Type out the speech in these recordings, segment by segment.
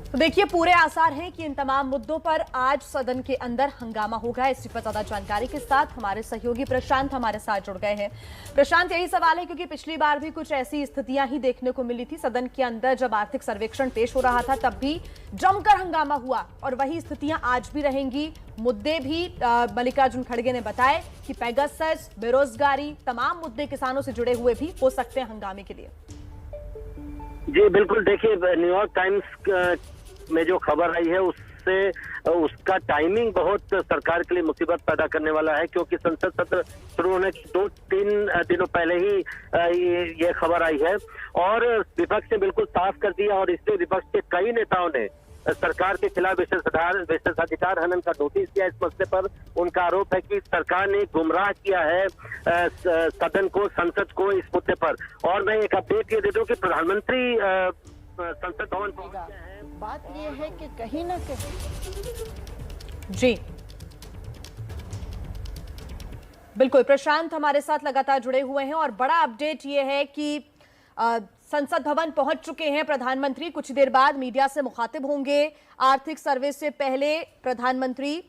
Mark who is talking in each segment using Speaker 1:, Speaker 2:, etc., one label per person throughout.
Speaker 1: तो देखिए, पूरे आसार हैं कि इन तमाम मुद्दों पर आज सदन के अंदर हंगामा होगा। इसी पर ज्यादा जानकारी के साथ हमारे सहयोगी प्रशांत हमारे साथ जुड़ गए हैं। प्रशांत, यही सवाल है क्योंकि पिछली बार भी कुछ ऐसी स्थितियां ही देखने को मिली थी। सदन के अंदर जब आर्थिक सर्वेक्षण पेश हो रहा था तब भी जमकर हंगामा हुआ और वही स्थितियां आज भी रहेंगी। मुद्दे भी मल्लिकार्जुन खड़गे ने बताए कि पेगासस, बेरोजगारी, तमाम मुद्दे किसानों से जुड़े हुए भी हो सकते हैं हंगामे के लिए।
Speaker 2: जी बिल्कुल, देखिए न्यूयॉर्क टाइम्स में जो खबर आई है उससे उसका टाइमिंग बहुत सरकार के लिए मुसीबत पैदा करने वाला है, क्योंकि संसद सत्र शुरू होने के 2-3 दिनों पहले ही ये खबर आई है और विपक्ष ने बिल्कुल साफ कर दिया और इसलिए विपक्ष के कई नेताओं ने सरकार के खिलाफ विशेषाधिकार हनन का नोटिस दिया। इस मसले पर उनका आरोप है कि सरकार ने गुमराह किया है सदन को, संसद को इस मुद्दे पर। और मैं एक अपडेट ये दे दूं कि प्रधानमंत्री संसद भवन पहुंच गए हैं।
Speaker 3: बात ये है कि कहीं ना कहीं
Speaker 1: जी बिल्कुल, प्रशांत हमारे साथ लगातार जुड़े हुए हैं और बड़ा अपडेट ये है कि संसद भवन पहुंच चुके हैं प्रधानमंत्री। कुछ देर बाद मीडिया से मुखातिब होंगे। आर्थिक सर्वे से पहले प्रधानमंत्री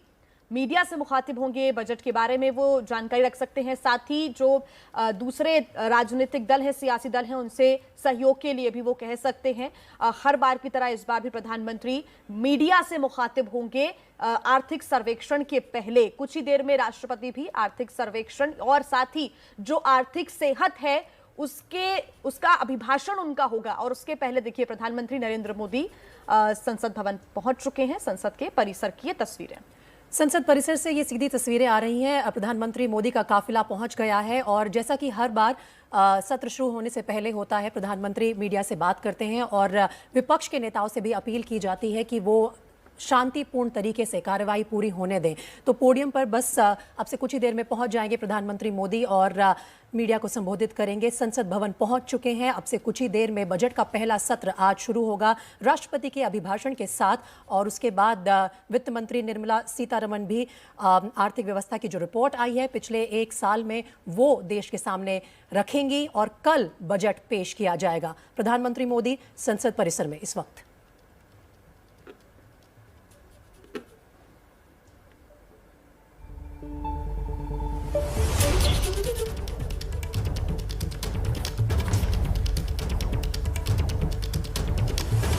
Speaker 1: मीडिया से मुखातिब होंगे, बजट के बारे में वो जानकारी रख सकते हैं। साथ ही जो दूसरे राजनीतिक दल हैं, सियासी दल हैं, उनसे सहयोग के लिए भी वो कह सकते हैं। हर बार की तरह इस बार भी प्रधानमंत्री मीडिया से मुखातिब होंगे आर्थिक सर्वेक्षण के पहले। कुछ ही देर में राष्ट्रपति भी आर्थिक सर्वेक्षण और साथ ही जो आर्थिक सेहत है उसका अभिभाषण उनका होगा। और उसके पहले देखिए, प्रधानमंत्री नरेंद्र मोदी संसद भवन पहुंच चुके हैं। संसद के परिसर की ये तस्वीरें,
Speaker 4: संसद परिसर से ये सीधी तस्वीरें आ रही हैं। प्रधानमंत्री मोदी का काफिला पहुंच गया है और जैसा कि हर बार सत्र शुरू होने से पहले होता है, प्रधानमंत्री मीडिया से बात करते हैं और विपक्ष के नेताओं से भी अपील की जाती है कि वो शांतिपूर्ण तरीके से कार्रवाई पूरी होने दें। तो पोडियम पर बस अब से कुछ ही देर में पहुंच जाएंगे प्रधानमंत्री मोदी और मीडिया को संबोधित करेंगे। संसद भवन पहुंच चुके हैं। अब से कुछ ही देर में बजट का पहला सत्र आज शुरू होगा राष्ट्रपति के अभिभाषण के साथ और उसके बाद वित्त मंत्री निर्मला सीतारमण भी आर्थिक व्यवस्था की जो रिपोर्ट आई है पिछले एक साल में वो देश के सामने रखेंगी और कल बजट पेश किया जाएगा। प्रधानमंत्री मोदी संसद परिसर में इस वक्त।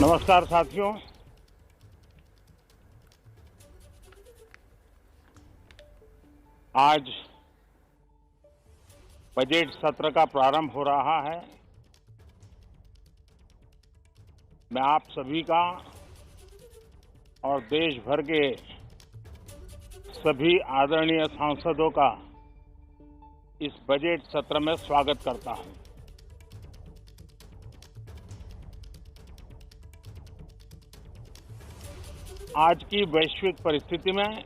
Speaker 5: नमस्कार साथियों, आज बजट सत्र का प्रारंभ हो रहा है। मैं आप सभी का और देश भर के सभी आदरणीय सांसदों का इस बजट सत्र में स्वागत करता हूं। आज की वैश्विक परिस्थिति में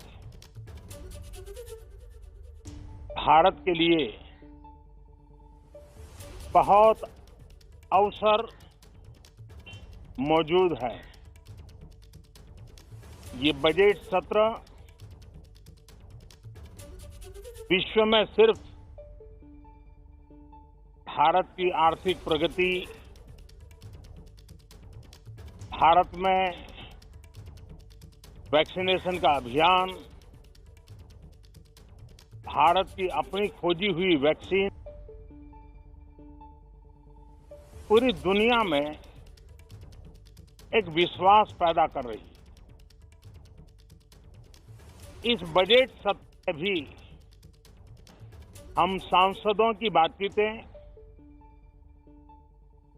Speaker 5: भारत के लिए बहुत अवसर मौजूद है। ये बजट सत्र विश्व में सिर्फ भारत की आर्थिक प्रगति, भारत में वैक्सीनेशन का अभियान, भारत की अपनी खोजी हुई वैक्सीन पूरी दुनिया में एक विश्वास पैदा कर रही है। इस बजट सत्र में भी हम सांसदों की बातचीतें,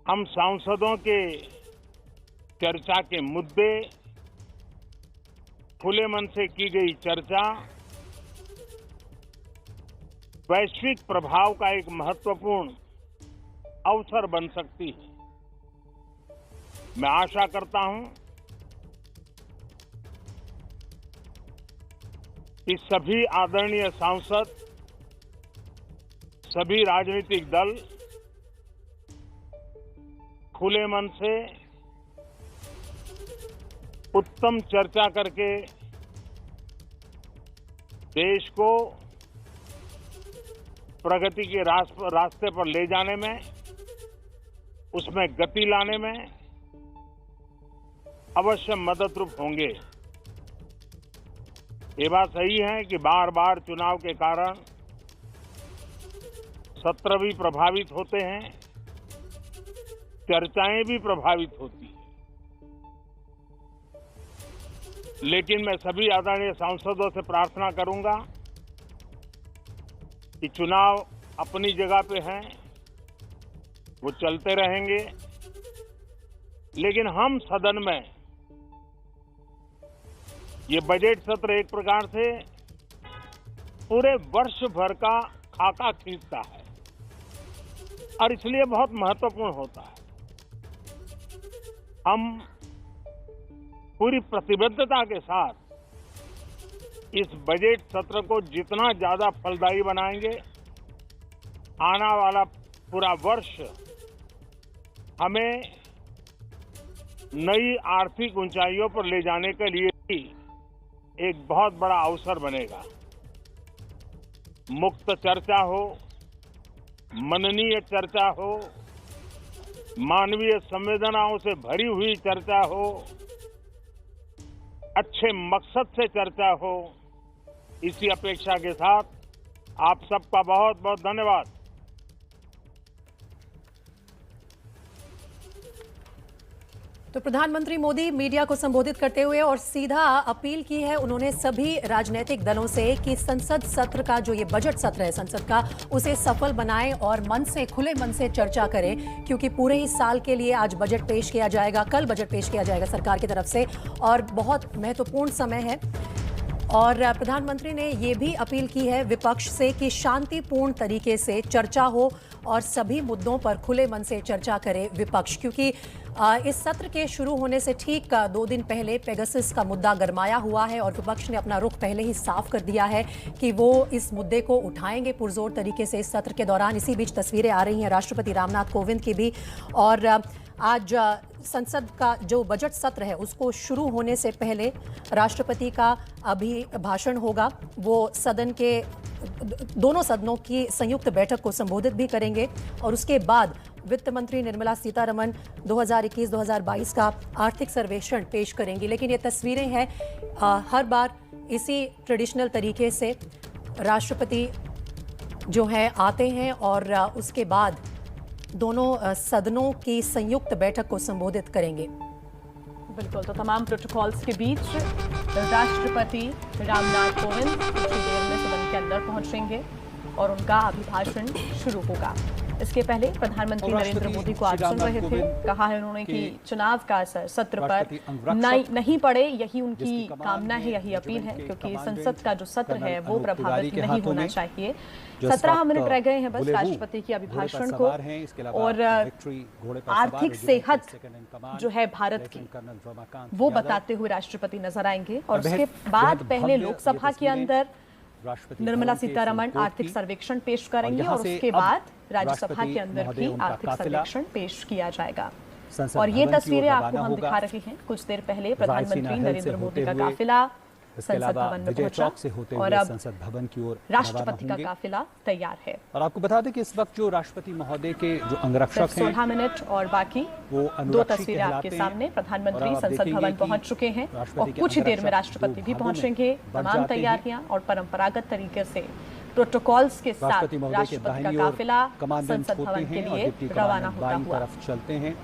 Speaker 5: हम सांसदों के चर्चा के मुद्दे, खुले मन से की गई चर्चा वैश्विक प्रभाव का एक महत्वपूर्ण अवसर बन सकती है। मैं आशा करता हूं कि सभी आदरणीय सांसद, सभी राजनीतिक दल खुले मन से उत्तम चर्चा करके देश को प्रगति के रास्ते पर ले जाने में, उसमें गति लाने में अवश्य मददरूप होंगे। ये बात सही है कि बार बार चुनाव के कारण सत्र भी प्रभावित होते हैं, चर्चाएं भी प्रभावित होती हैं। लेकिन मैं सभी आदरणीय सांसदों से प्रार्थना करूंगा कि चुनाव अपनी जगह पे हैं, वो चलते रहेंगे, लेकिन हम सदन में ये बजट सत्र एक प्रकार से पूरे वर्ष भर का खाका खींचता है और इसलिए बहुत महत्वपूर्ण होता है। हम पूरी प्रतिबद्धता के साथ इस बजट सत्र को जितना ज्यादा फलदायी बनाएंगे, आने वाला पूरा वर्ष हमें नई आर्थिक ऊंचाइयों पर ले जाने के लिए भी एक बहुत बड़ा अवसर बनेगा। मुक्त चर्चा हो, मननीय चर्चा हो, मानवीय संवेदनाओं से भरी हुई चर्चा हो, अच्छे मकसद से चर्चा हो, इसी अपेक्षा के साथ आप सबका बहुत बहुत धन्यवाद।
Speaker 4: तो प्रधानमंत्री मोदी मीडिया को संबोधित करते हुए और सीधा अपील की है उन्होंने सभी राजनीतिक दलों से कि संसद सत्र का जो ये बजट सत्र है संसद का, उसे सफल बनाएं और मन से, खुले मन से चर्चा करें, क्योंकि पूरे ही साल के लिए आज बजट पेश किया जाएगा, कल बजट पेश किया जाएगा सरकार की तरफ से और बहुत महत्वपूर्ण समय है। और प्रधानमंत्री ने ये भी अपील की है विपक्ष से कि शांतिपूर्ण तरीके से चर्चा हो और सभी मुद्दों पर खुले मन से चर्चा करे विपक्ष, क्योंकि इस सत्र के शुरू होने से ठीक 2 दिन पहले पेगासस का मुद्दा गरमाया हुआ है और विपक्ष ने अपना रुख पहले ही साफ कर दिया है कि वो इस मुद्दे को उठाएंगे पुरजोर तरीके से इस सत्र के दौरान। इसी बीच तस्वीरें आ रही हैं राष्ट्रपति रामनाथ कोविंद की भी, और आज संसद का जो बजट सत्र है उसको शुरू होने से पहले राष्ट्रपति का अभिभाषण होगा। वो सदन के दोनों सदनों की संयुक्त बैठक को संबोधित भी करेंगे और उसके बाद वित्त मंत्री निर्मला सीतारमण 2021-2022 का आर्थिक सर्वेक्षण पेश करेंगी। लेकिन ये तस्वीरें हैं हर बार इसी ट्रेडिशनल तरीके से राष्ट्रपति जो है आते हैं और उसके बाद दोनों सदनों की संयुक्त बैठक को संबोधित करेंगे।
Speaker 1: बिल्कुल, तो तमाम प्रोटोकॉल्स के बीच राष्ट्रपति रामनाथ कोविंद कुछ ही देर में सदन के अंदर पहुंचेंगे और उनका अभिभाषण शुरू होगा। इसके पहले प्रधानमंत्री नरेंद्र मोदी को आज सुन रहे थे, कहा है उन्होंने कि चुनाव का असर सत्र पर नहीं पड़े, यही उनकी कामना है, यही अपील है, क्योंकि संसद का जो सत्र है वो प्रभावित नहीं होना चाहिए। 17 मिनट रह गए हैं बस राष्ट्रपति के अभिभाषण को, और आर्थिक सेहत जो है भारत की वो बताते हुए राष्ट्रपति नजर आएंगे। और उसके बाद पहले लोकसभा के अंदर निर्मला सीतारमण आर्थिक सर्वेक्षण पेश करेंगे और उसके बाद राज्यसभा के अंदर भी आर्थिक सर्वेक्षण पेश किया जाएगा। और ये तस्वीरें आपको हम दिखा रहे हैं। कुछ देर पहले प्रधानमंत्री नरेंद्र मोदी का काफिला संसद भवन में पहुंचा और अब
Speaker 6: संसद भवन की ओर
Speaker 1: राष्ट्रपति का काफिला तैयार है।
Speaker 6: और आपको बता दें कि इस वक्त जो राष्ट्रपति महोदय के जो अंगरक्षक हैं
Speaker 1: 16 मिनट और बाकी
Speaker 6: वो
Speaker 1: 2 तस्वीरें आपके सामने। प्रधानमंत्री संसद भवन पहुंच चुके हैं और कुछ ही देर में राष्ट्रपति भी पहुंचेंगे। तमाम तैयारियां और परंपरागत तरीके से प्रोटोकॉल्स के साथ राष्ट्रपति का काफिला संसद भवन के लिए रवाना होता हुआ
Speaker 6: चलते हैं।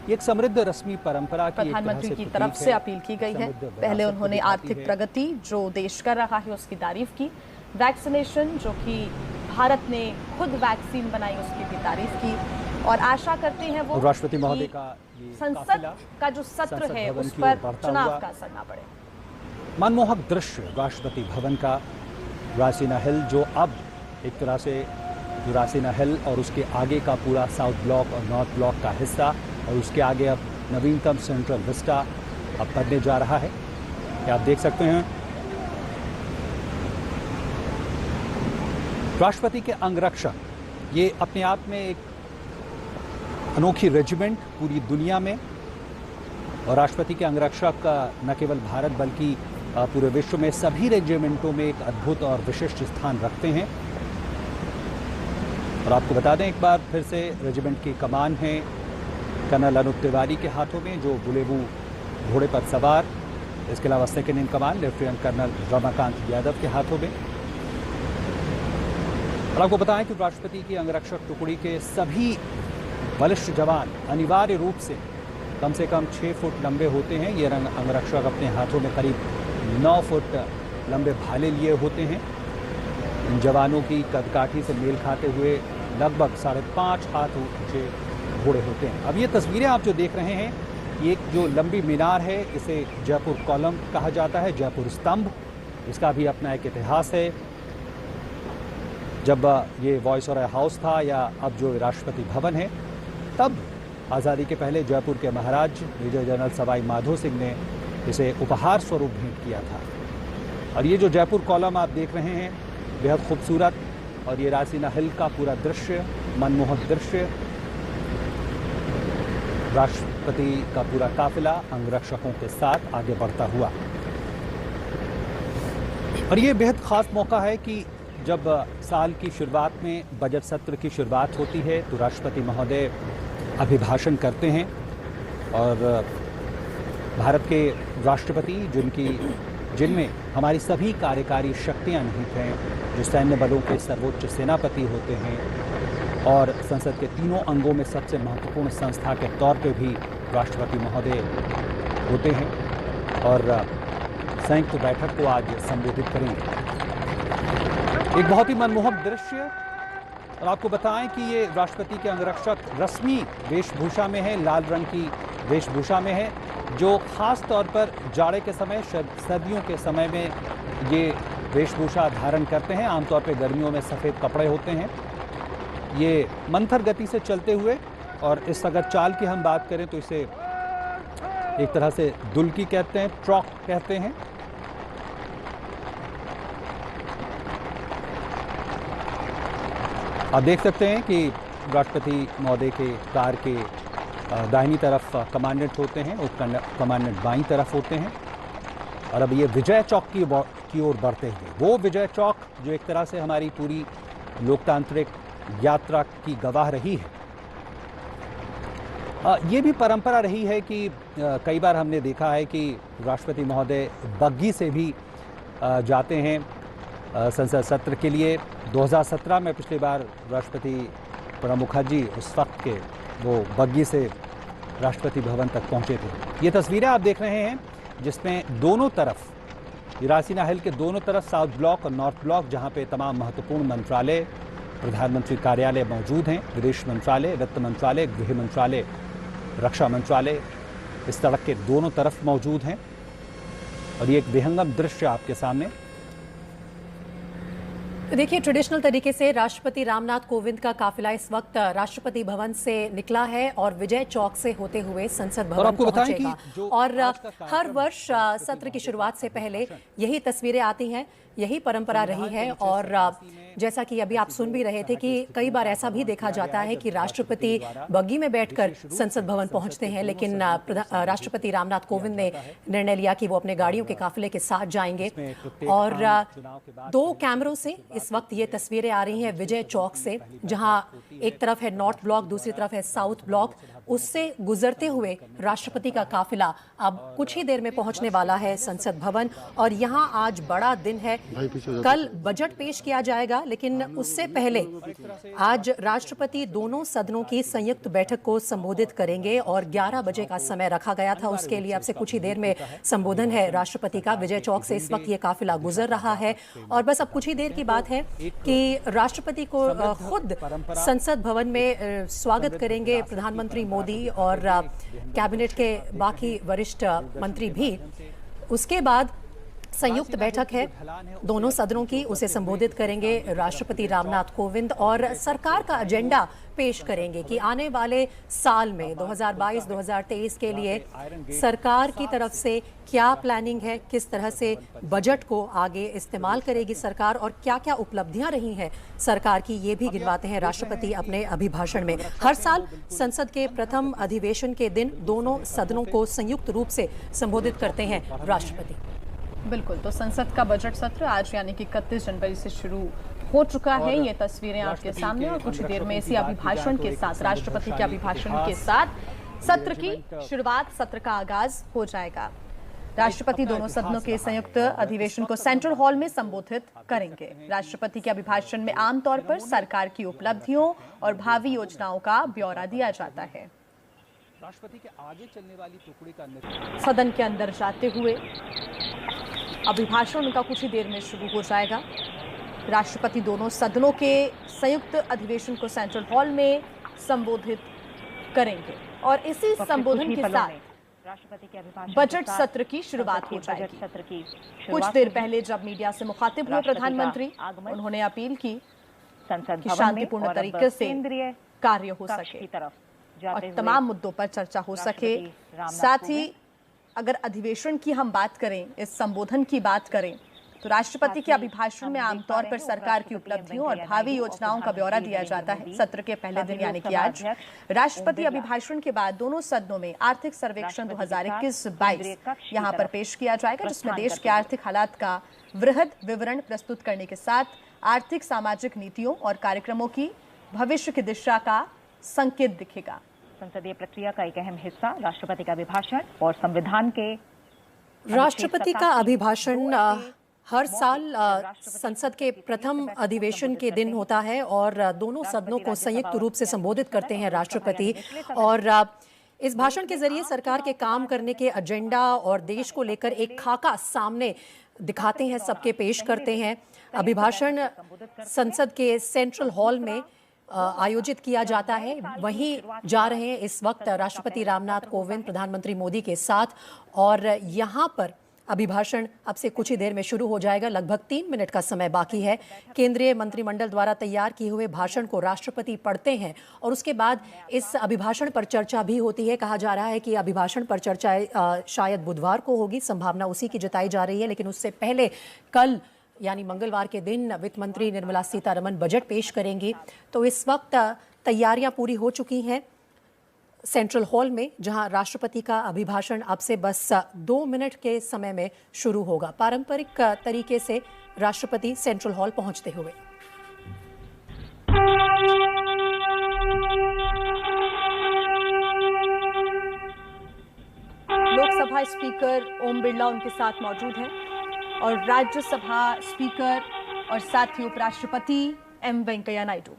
Speaker 6: एक समृद्ध रस्मी परंपरा की
Speaker 1: प्रधानमंत्री की तरफ से अपील की गई है। पहले उन्होंने आर्थिक प्रगति जो देश कर रहा है उसकी तारीफ की, वैक्सीनेशन जो कि भारत ने खुद वैक्सीन बनाई उसकी भी तारीफ की, और आशा करते हैं वो
Speaker 6: राष्ट्रपति महोदय का
Speaker 1: संसद का जो सत्र है उस पर चुनाव का असर न पड़े।
Speaker 6: मनमोहक दृश्य राष्ट्रपति भवन का, रासीना हिल जो अब एक तरह से रासीना हिल और उसके आगे का पूरा साउथ ब्लॉक और नॉर्थ ब्लॉक का हिस्सा और उसके आगे अब नवीनतम सेंट्रल विस्टा अब बनने जा रहा है। आप देख सकते हैं राष्ट्रपति के अंगरक्षक, ये अपने आप में एक अनोखी रेजिमेंट पूरी दुनिया में, और राष्ट्रपति के अंगरक्षक न केवल भारत बल्कि पूरे विश्व में सभी रेजिमेंटों में एक अद्भुत और विशिष्ट स्थान रखते हैं। और आपको बता दें एक बार फिर से रेजिमेंट की कमान है कर्नल अनूप तिवारी के हाथों में, जो बुलेवू घोड़े पर सवार। इसके अलावा second in command lieutenant colonel Ramakant Yadav के हाथों में। और आपको बताएं कि राष्ट्रपति की अंगरक्षक टुकड़ी के सभी वरिष्ठ जवान अनिवार्य रूप से कम 6 फुट लंबे होते हैं। ये अंगरक्षक अपने हाथों में करीब 9 फुट लंबे भाले लिए होते हैं। इन जवानों की कदकाठी से मेल खाते हुए लगभग 5.5 हाथ ऊंचे घोड़े होते हैं। अब ये तस्वीरें आप जो देख रहे हैं, ये जो लंबी मीनार है इसे जयपुर कॉलम कहा जाता है, जयपुर स्तंभ। इसका भी अपना एक इतिहास है। जब ये वायसराय हाउस था या अब जो राष्ट्रपति भवन है, तब आज़ादी के पहले जयपुर के महाराज मेजर जनरल सवाई माधो सिंह ने इसे उपहार स्वरूप भेंट किया था। और ये जो जयपुर कॉलम आप देख रहे हैं बेहद खूबसूरत, और ये रासीना हिल का पूरा दृश्य, मनमोहक दृश्य। राष्ट्रपति का पूरा काफिला अंगरक्षकों के साथ आगे बढ़ता हुआ। और ये बेहद खास मौका है कि जब साल की शुरुआत में बजट सत्र की शुरुआत होती है तो राष्ट्रपति महोदय अभिभाषण करते हैं। और भारत के राष्ट्रपति जिनमें हमारी सभी कार्यकारी शक्तियां निहित हैं, जो सैन्य बलों के सर्वोच्च सेनापति होते हैं और संसद के तीनों अंगों में सबसे महत्वपूर्ण संस्था के तौर पे भी राष्ट्रपति महोदय होते हैं, और संयुक्त बैठक को आज संबोधित करेंगे। एक बहुत ही मनमोहक दृश्य। और आपको बताएं कि ये राष्ट्रपति के अंगरक्षक रस्मी वेशभूषा में है, लाल रंग की वेशभूषा में है, जो खास तौर पर जाड़े के समय, सर्दियों के समय में ये वेशभूषा धारण करते हैं। आमतौर पे गर्मियों में सफ़ेद कपड़े होते हैं। ये मंथर गति से चलते हुए, और इस अगर चाल की हम बात करें तो इसे एक तरह से दुल्की कहते हैं, ट्रॉक कहते हैं। आप देख सकते हैं कि राष्ट्रपति महोदय के कार के दाहिनी तरफ कमांडेंट होते हैं, उप कमांडेंट बाईं तरफ होते हैं। और अब ये विजय चौक की ओर बढ़ते हुए, वो विजय चौक जो एक तरह से हमारी पूरी लोकतांत्रिक यात्रा की गवाह रही है। ये भी परंपरा रही है कि कई बार हमने देखा है कि राष्ट्रपति महोदय बग्गी से भी जाते हैं संसद सत्र के लिए। 2017 में पिछली बार राष्ट्रपति प्रणब मुखर्जी उस वक्त के वो बग्गी से राष्ट्रपति भवन तक पहुंचे थे। ये तस्वीरें आप देख रहे हैं जिसमें दोनों तरफ, रासीना हिल के दोनों तरफ साउथ ब्लॉक और नॉर्थ ब्लॉक, जहां पे तमाम महत्वपूर्ण मंत्रालय, प्रधानमंत्री कार्यालय मौजूद हैं, विदेश मंत्रालय, वित्त मंत्रालय, गृह मंत्रालय, रक्षा मंत्रालय इस सड़क के दोनों तरफ मौजूद हैं। और ये एक विहंगम दृश्य आपके सामने।
Speaker 4: देखिए, ट्रेडिशनल तरीके से राष्ट्रपति रामनाथ कोविंद का काफिला इस वक्त राष्ट्रपति भवन से निकला है और विजय चौक से होते हुए संसद भवन पहुंचेगा। और हर वर्ष सत्र की शुरुआत से पहले यही तस्वीरें आती हैं, यही परंपरा रही है। और जैसा कि अभी आप सुन भी रहे थे कि कई बार ऐसा भी देखा जाता है कि राष्ट्रपति बग्गी में बैठकर संसद भवन पहुंचते हैं, लेकिन राष्ट्रपति रामनाथ कोविंद ने निर्णय लिया कि वो अपने गाड़ियों के काफिले के साथ जाएंगे। और 2 कैमरों से इस वक्त ये तस्वीरें आ रही हैं विजय चौक से, जहां एक तरफ है नॉर्थ ब्लॉक, दूसरी तरफ है साउथ ब्लॉक। उससे गुजरते हुए राष्ट्रपति का काफिला अब कुछ ही देर में पहुंचने वाला है संसद भवन। और यहां आज बड़ा दिन है, कल बजट पेश किया जाएगा, लेकिन उससे पहले आज राष्ट्रपति दोनों सदनों की संयुक्त बैठक को संबोधित करेंगे। और 11 बजे का समय रखा गया था उसके लिए। अब से कुछ ही देर में संबोधन है राष्ट्रपति का। विजय चौक से इस वक्त ये काफिला गुजर रहा है और बस अब कुछ ही देर की बात है कि राष्ट्रपति को खुद संसद भवन में स्वागत करेंगे प्रधानमंत्री मोदी और कैबिनेट के बाकी वरिष्ठ मंत्री भी। उसके बाद संयुक्त बैठक है दोनों सदनों की, उसे संबोधित करेंगे राष्ट्रपति रामनाथ कोविंद और सरकार का एजेंडा पेश करेंगे कि आने वाले साल में 2022-2023 के लिए सरकार की तरफ से क्या प्लानिंग है, किस तरह से बजट को आगे इस्तेमाल करेगी सरकार और क्या क्या उपलब्धियां रही हैं सरकार की, ये भी गिनवाते हैं राष्ट्रपति अपने अभिभाषण में। हर साल संसद के प्रथम अधिवेशन के दिन दोनों सदनों को संयुक्त रूप से संबोधित करते हैं राष्ट्रपति।
Speaker 1: बिल्कुल, तो संसद का बजट सत्र आज यानी कि 31 जनवरी से शुरू हो चुका है। ये तस्वीरें आपके सामने और कुछ देर में इसी अभिभाषण के साथ, राष्ट्रपति के अभिभाषण के साथ सत्र की शुरुआत, सत्र का आगाज हो जाएगा। राष्ट्रपति दोनों सदनों के संयुक्त अधिवेशन को सेंट्रल हॉल में संबोधित करेंगे। राष्ट्रपति के अभिभाषण में आमतौर पर सरकार की उपलब्धियों और भावी योजनाओं का ब्यौरा दिया जाता है।
Speaker 6: राष्ट्रपति के आगे चलने वाली टुकड़ी का
Speaker 1: सदन के अंदर जाते हुए अभिभाषण उनका कुछ ही देर में शुरू हो जाएगा। राष्ट्रपति दोनों सदनों के संयुक्त अधिवेशन को सेंट्रल हॉल में संबोधित करेंगे और इसी संबोधन के साथ
Speaker 3: राष्ट्रपति के अभिभाषण
Speaker 1: बजट सत्र की शुरुआत हो जाएगी। कुछ देर पहले जब मीडिया से मुखातिब हुए प्रधानमंत्री, उन्होंने अपील की कि शांतिपूर्ण तरीके से कार्य हो सके और तमाम मुद्दों पर चर्चा हो सके। साथ ही अगर अधिवेशन की हम बात करें, इस संबोधन की बात करें, तो राष्ट्रपति के अभिभाषण में आमतौर पर सरकार की उपलब्धियों और भावी योजनाओं का ब्यौरा दिया जाता है। सत्र के पहले दिन यानी कि आज राष्ट्रपति अभिभाषण के बाद दोनों सदनों में आर्थिक सर्वेक्षण 2021-22 यहां पर पेश किया जाएगा, जिसमें देश के आर्थिक हालात का वृहद विवरण प्रस्तुत करने के साथ आर्थिक सामाजिक नीतियों और कार्यक्रमों की भविष्य की दिशा का संकेत दिखेगा।
Speaker 3: संसदीय प्रक्रिया का एक अहम हिस्सा राष्ट्रपति का अभिभाषण और संविधान के
Speaker 4: राष्ट्रपति का अभिभाषण हर साल संसद के प्रथम अधिवेशन के दिन होता है और दोनों सदनों को संयुक्त रूप से संबोधित करते हैं राष्ट्रपति। और इस भाषण के जरिए सरकार के काम करने के एजेंडा और देश को लेकर एक खाका सामने दिखाते हैं, सबके पेश करते हैं। अभिभाषण संसद के सेंट्रल हॉल में आयोजित किया जाता है, वहीं जा रहे हैं इस वक्त राष्ट्रपति रामनाथ कोविंद प्रधानमंत्री मोदी के साथ। और यहाँ पर अभिभाषण अब से कुछ ही देर में शुरू हो जाएगा। लगभग 3 मिनट का समय बाकी है। केंद्रीय मंत्रिमंडल द्वारा तैयार किए हुए भाषण को राष्ट्रपति पढ़ते हैं और उसके बाद इस अभिभाषण पर चर्चा भी होती है। कहा जा रहा है कि अभिभाषण पर चर्चा शायद बुधवार को होगी, संभावना उसी की जताई जा रही है। लेकिन उससे पहले कल यानी मंगलवार के दिन वित्त मंत्री निर्मला सीतारमण बजट पेश करेंगी। तो इस वक्त तैयारियां पूरी हो चुकी हैं सेंट्रल हॉल में, जहां राष्ट्रपति का अभिभाषण अब से बस 2 मिनट के समय में शुरू होगा। पारंपरिक तरीके से राष्ट्रपति सेंट्रल हॉल पहुंचते हुए
Speaker 1: लोकसभा स्पीकर ओम बिरला उनके साथ मौजूद हैं और राज्यसभा स्पीकर और साथ ही उपराष्ट्रपति M Venkaiah Naidu.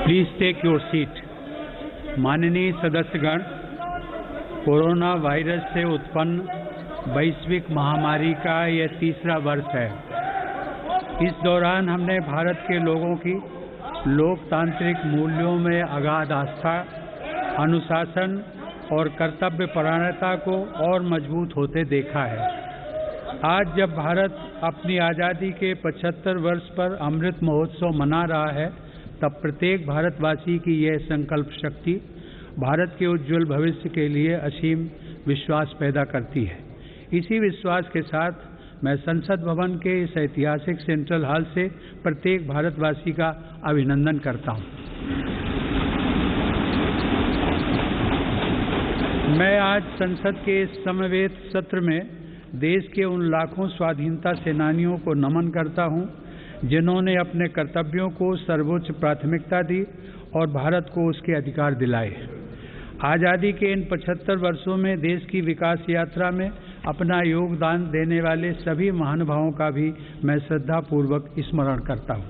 Speaker 7: Please take your seat. माननीय सदस्यगण, कोरोना वायरस से उत्पन्न वैश्विक महामारी का यह तीसरा वर्ष है। इस दौरान हमने भारत के लोगों की लोकतांत्रिक मूल्यों में अगाध आस्था, अनुशासन और कर्तव्य परायणता को और मजबूत होते देखा है। आज जब भारत अपनी आज़ादी के 75 वर्ष पर अमृत महोत्सव मना रहा है, तब प्रत्येक भारतवासी की यह संकल्प शक्ति भारत के उज्जवल भविष्य के लिए असीम विश्वास पैदा करती है। इसी विश्वास के साथ मैं संसद भवन के इस ऐतिहासिक सेंट्रल हॉल से प्रत्येक भारतवासी का अभिनंदन करता हूं। मैं आज संसद के इस समवेत सत्र में देश के उन लाखों स्वाधीनता सेनानियों को नमन करता हूं, जिन्होंने अपने कर्तव्यों को सर्वोच्च प्राथमिकता दी और भारत को उसके अधिकार दिलाए। आज़ादी के इन 75 वर्षों में देश की विकास यात्रा में अपना योगदान देने वाले सभी महानुभावों का भी मैं श्रद्धापूर्वक स्मरण करता हूं।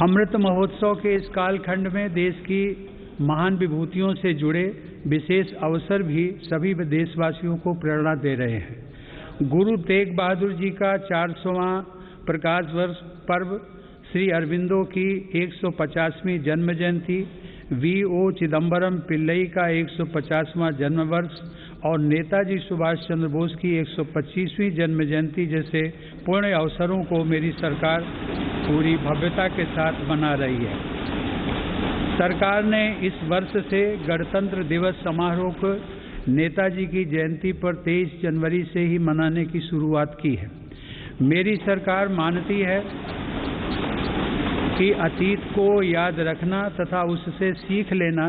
Speaker 7: अमृत महोत्सव के इस कालखंड में देश की महान विभूतियों से जुड़े विशेष अवसर भी सभी देशवासियों को प्रेरणा दे रहे हैं। गुरु तेग बहादुर जी का 400वां प्रकाश वर्ष पर्व, श्री अरविंदो की 150वीं जन्म जयंती, V.O. चिदम्बरम पिल्लई का 150वां जन्म वर्ष और नेताजी सुभाष चंद्र बोस की 125वीं जन्म जयंती जैसे पुण्य अवसरों को मेरी सरकार पूरी भव्यता के साथ मना रही है। सरकार ने इस वर्ष से गणतंत्र दिवस समारोह को नेताजी की जयंती पर 23 जनवरी से ही मनाने की शुरुआत की है। मेरी सरकार मानती है कि अतीत को याद रखना तथा उससे सीख लेना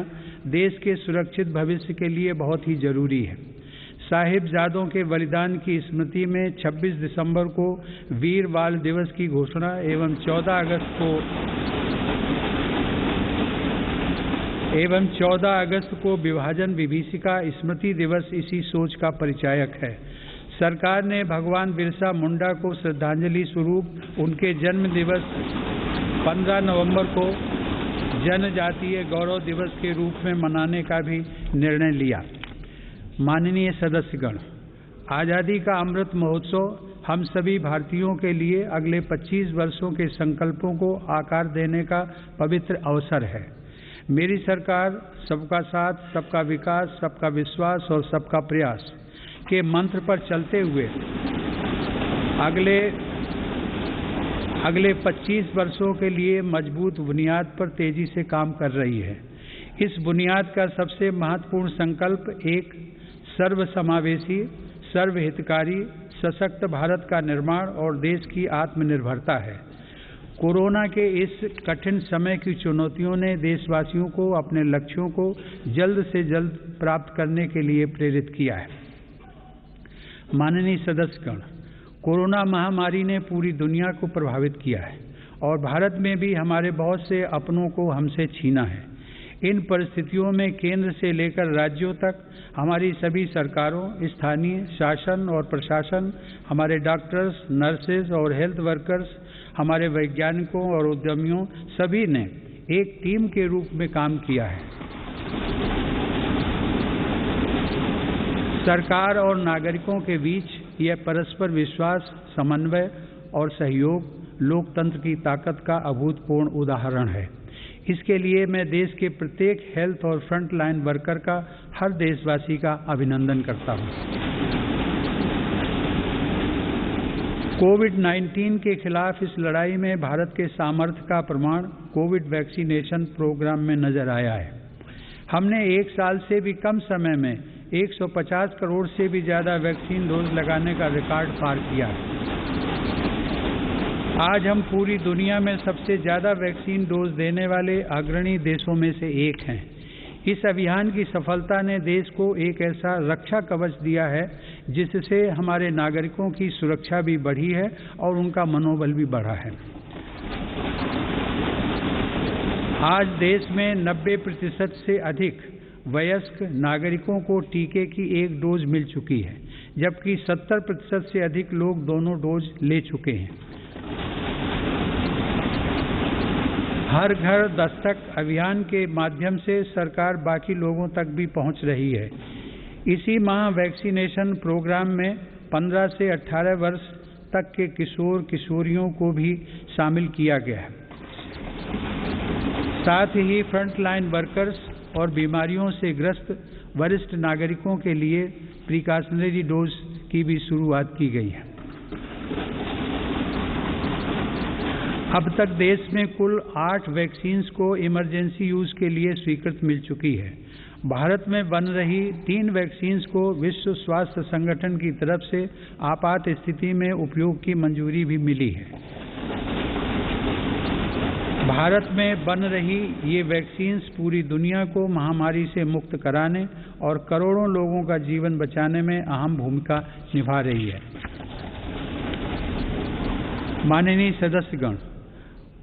Speaker 7: देश के सुरक्षित भविष्य के लिए बहुत ही जरूरी है। साहिबजादों के बलिदान की स्मृति में 26 दिसंबर को वीर बाल दिवस की घोषणा एवं 14 अगस्त को विभाजन विभीषिका स्मृति दिवस इसी सोच का परिचायक है। सरकार ने भगवान बिरसा मुंडा को श्रद्धांजलि स्वरूप उनके जन्म दिवस 15 नवंबर को जनजातीय गौरव दिवस के रूप में मनाने का भी निर्णय लिया। माननीय सदस्यगण, आज़ादी का अमृत महोत्सव हम सभी भारतीयों के लिए अगले 25 वर्षों के संकल्पों को आकार देने का पवित्र अवसर है। मेरी सरकार सबका साथ, सबका विकास, सबका विश्वास और सबका प्रयास के मंत्र पर चलते हुए अगले 25 वर्षों के लिए मजबूत बुनियाद पर तेजी से काम कर रही है। इस बुनियाद का सबसे महत्वपूर्ण संकल्प एक सर्वसमावेशी, सर्वहितकारी, सशक्त भारत का निर्माण और देश की आत्मनिर्भरता है। कोरोना के इस कठिन समय की चुनौतियों ने देशवासियों को अपने लक्ष्यों को जल्द से जल्द प्राप्त करने के लिए प्रेरित किया है। माननीय सदस्यगण, कोरोना महामारी ने पूरी दुनिया को प्रभावित किया है और भारत में भी हमारे बहुत से अपनों को हमसे छीना है। इन परिस्थितियों में केंद्र से लेकर राज्यों तक हमारी सभी सरकारों, स्थानीय शासन और प्रशासन, हमारे डॉक्टर्स, नर्सेज और हेल्थ वर्कर्स, हमारे वैज्ञानिकों और उद्यमियों सभी ने एक टीम के रूप में काम किया है। सरकार और नागरिकों के बीच यह परस्पर विश्वास, समन्वय और सहयोग लोकतंत्र की ताकत का अभूतपूर्व उदाहरण है। इसके लिए मैं देश के प्रत्येक हेल्थ और फ्रंट लाइन वर्कर का, हर देशवासी का अभिनंदन करता हूं। कोविड-19 के खिलाफ इस लड़ाई में भारत के सामर्थ्य का प्रमाण कोविड वैक्सीनेशन प्रोग्राम में नजर आया है। हमने 1 साल से भी कम समय में 150 करोड़ से भी ज्यादा वैक्सीन डोज लगाने का रिकॉर्ड पार किया है। आज हम पूरी दुनिया में सबसे ज्यादा वैक्सीन डोज देने वाले अग्रणी देशों में से एक हैं। इस अभियान की सफलता ने देश को एक ऐसा रक्षा कवच दिया है जिससे हमारे नागरिकों की सुरक्षा भी बढ़ी है और उनका मनोबल भी बढ़ा है। आज देश में 90% से अधिक वयस्क नागरिकों को टीके की 1 डोज मिल चुकी है, जबकि 70% से अधिक लोग दोनों डोज ले चुके हैं। हर घर दस्तक अभियान के माध्यम से सरकार बाकी लोगों तक भी पहुंच रही है। इसी माह वैक्सीनेशन प्रोग्राम में 15 से 18 वर्ष तक के किशोर किशोरियों को भी शामिल किया गया है। साथ ही फ्रंट लाइन वर्कर्स और बीमारियों से ग्रस्त वरिष्ठ नागरिकों के लिए प्रिकॉशनरी डोज की भी शुरुआत की गई है। अब तक देश में कुल 8 वैक्सीन्स को इमरजेंसी यूज के लिए स्वीकृत मिल चुकी है। भारत में बन रही 3 वैक्सीन्स को विश्व स्वास्थ्य संगठन की तरफ से आपात स्थिति में उपयोग की मंजूरी भी मिली है। भारत में बन रही ये वैक्सीन्स पूरी दुनिया को महामारी से मुक्त कराने और करोड़ों लोगों का जीवन बचाने में अहम भूमिका निभा रही है। माननीय सदस्यगण,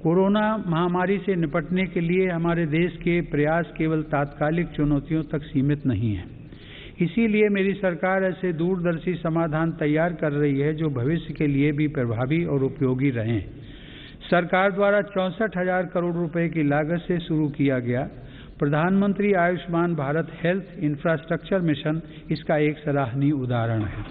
Speaker 7: कोरोना महामारी से निपटने के लिए हमारे देश के प्रयास केवल तात्कालिक चुनौतियों तक सीमित नहीं हैं। इसीलिए मेरी सरकार ऐसे दूरदर्शी समाधान तैयार कर रही है जो भविष्य के लिए भी प्रभावी और उपयोगी रहें। सरकार द्वारा 64,000 करोड़ रुपए की लागत से शुरू किया गया प्रधानमंत्री Ayushman Bharat health infrastructure mission इसका एक सराहनीय उदाहरण है।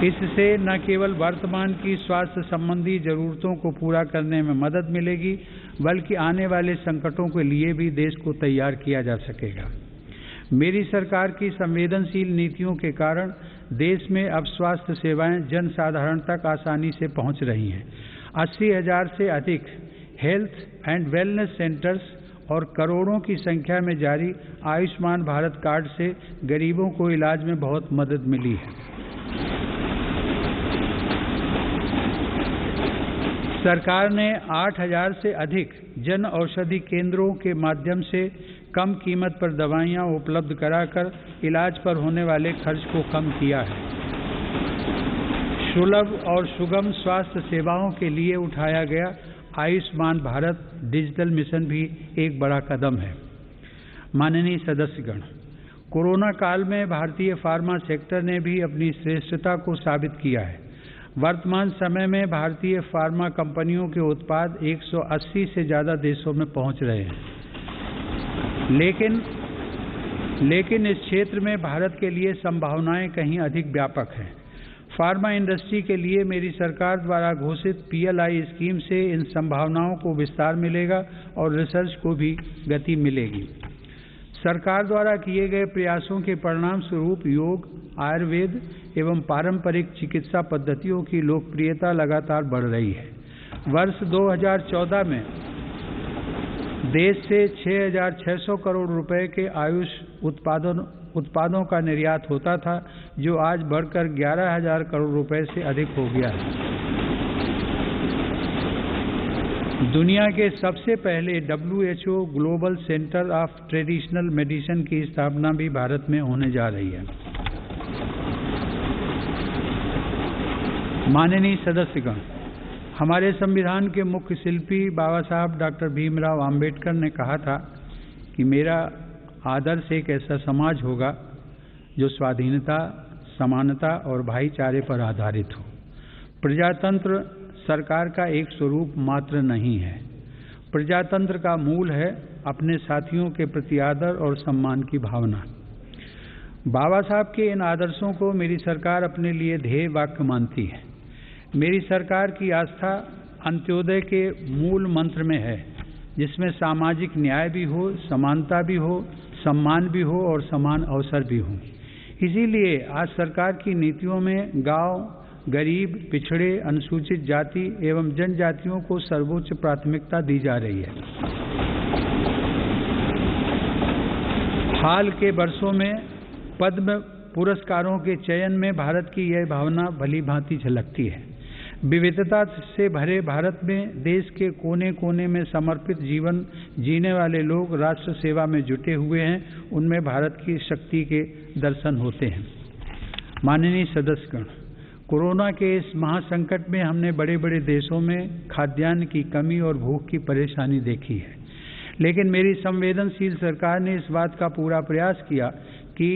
Speaker 7: इससे न केवल वर्तमान की स्वास्थ्य संबंधी जरूरतों को पूरा करने में मदद मिलेगी, बल्कि आने वाले संकटों के लिए भी देश को तैयार किया जा सकेगा। मेरी सरकार की संवेदनशील नीतियों के कारण देश में अब स्वास्थ्य सेवाएं जन साधारण तक आसानी से पहुंच रही हैं। 80,000 से अधिक हेल्थ एंड वेलनेस सेंटर्स और करोड़ों की संख्या में जारी आयुष्मान भारत कार्ड से गरीबों को इलाज में बहुत मदद मिली है। सरकार ने 8,000 से अधिक जन औषधि केंद्रों के माध्यम से कम कीमत पर दवाइयां उपलब्ध कराकर इलाज पर होने वाले खर्च को कम किया है। सुलभ और सुगम स्वास्थ्य सेवाओं के लिए उठाया गया आयुष्मान भारत डिजिटल मिशन भी एक बड़ा कदम है। माननीय सदस्यगण, कोरोना काल में भारतीय फार्मा सेक्टर ने भी अपनी श्रेष्ठता को साबित किया है। वर्तमान समय में भारतीय फार्मा कंपनियों के उत्पाद 180 से ज़्यादा देशों में पहुंच रहे हैं। लेकिन इस क्षेत्र में भारत के लिए संभावनाएं कहीं अधिक व्यापक हैं। फार्मा इंडस्ट्री के लिए मेरी सरकार द्वारा घोषित PLI स्कीम से इन संभावनाओं को विस्तार मिलेगा और रिसर्च को भी गति मिलेगी। सरकार द्वारा किए गए प्रयासों के परिणाम स्वरूप योग, आयुर्वेद एवं पारंपरिक चिकित्सा पद्धतियों की लोकप्रियता लगातार बढ़ रही है। वर्ष 2014 में देश से 6,600 करोड़ रुपए के आयुष उत्पादों का निर्यात होता था, जो आज बढ़कर 11,000 करोड़ रुपए से अधिक हो गया है। दुनिया के सबसे पहले WHO global centre of traditional medicine की स्थापना भी भारत में होने जा रही है। माननीय सदस्यगण, हमारे संविधान के मुख्य शिल्पी बाबा साहब डॉक्टर भीमराव अंबेडकर ने कहा था कि मेरा आदर्श एक ऐसा समाज होगा जो स्वाधीनता, समानता और भाईचारे पर आधारित हो। प्रजातंत्र सरकार का एक स्वरूप मात्र नहीं है। प्रजातंत्र का मूल है अपने साथियों के प्रति आदर और सम्मान की भावना। बाबा साहब के इन आदर्शों को मेरी सरकार अपने लिए ध्येय वाक्य मानती है। मेरी सरकार की आस्था अंत्योदय के मूल मंत्र में है, जिसमें सामाजिक न्याय भी हो, समानता भी हो, सम्मान भी हो और समान अवसर भी हो। इसीलिए आज सरकार की नीतियों में गांव, गरीब, पिछड़े, अनुसूचित जाति एवं जनजातियों को सर्वोच्च प्राथमिकता दी जा रही है। हाल के वर्षों में पद्म पुरस्कारों के चयन में भारत की यह भावना भली भांति झलकती है। विविधता से भरे भारत में देश के कोने कोने में समर्पित जीवन जीने वाले लोग राष्ट्र सेवा में जुटे हुए हैं। उनमें भारत की शक्ति के दर्शन होते हैं। माननीय सदस्यगण, कोरोना के इस महासंकट में हमने बड़े बड़े देशों में खाद्यान्न की कमी और भूख की परेशानी देखी है, लेकिन मेरी संवेदनशील सरकार ने इस बात का पूरा प्रयास किया कि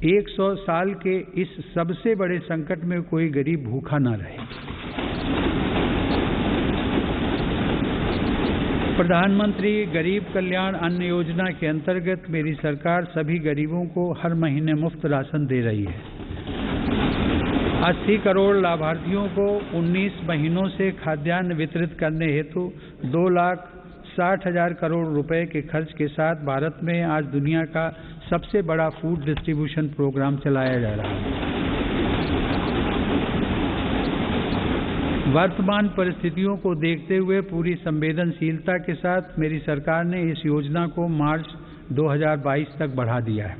Speaker 7: 100 साल के इस सबसे बड़े संकट में कोई गरीब भूखा ना रहे। प्रधानमंत्री गरीब कल्याण अन्न योजना के अंतर्गत मेरी सरकार सभी गरीबों को हर महीने मुफ्त राशन दे रही है। 80 करोड़ लाभार्थियों को 19 महीनों से खाद्यान्न वितरित करने हेतु 60,000 करोड़ रुपए के खर्च के साथ भारत में आज दुनिया का सबसे बड़ा फूड डिस्ट्रीब्यूशन प्रोग्राम चलाया जा रहा है। वर्तमान परिस्थितियों को देखते हुए पूरी संवेदनशीलता के साथ मेरी सरकार ने इस योजना को मार्च 2022 तक बढ़ा दिया है।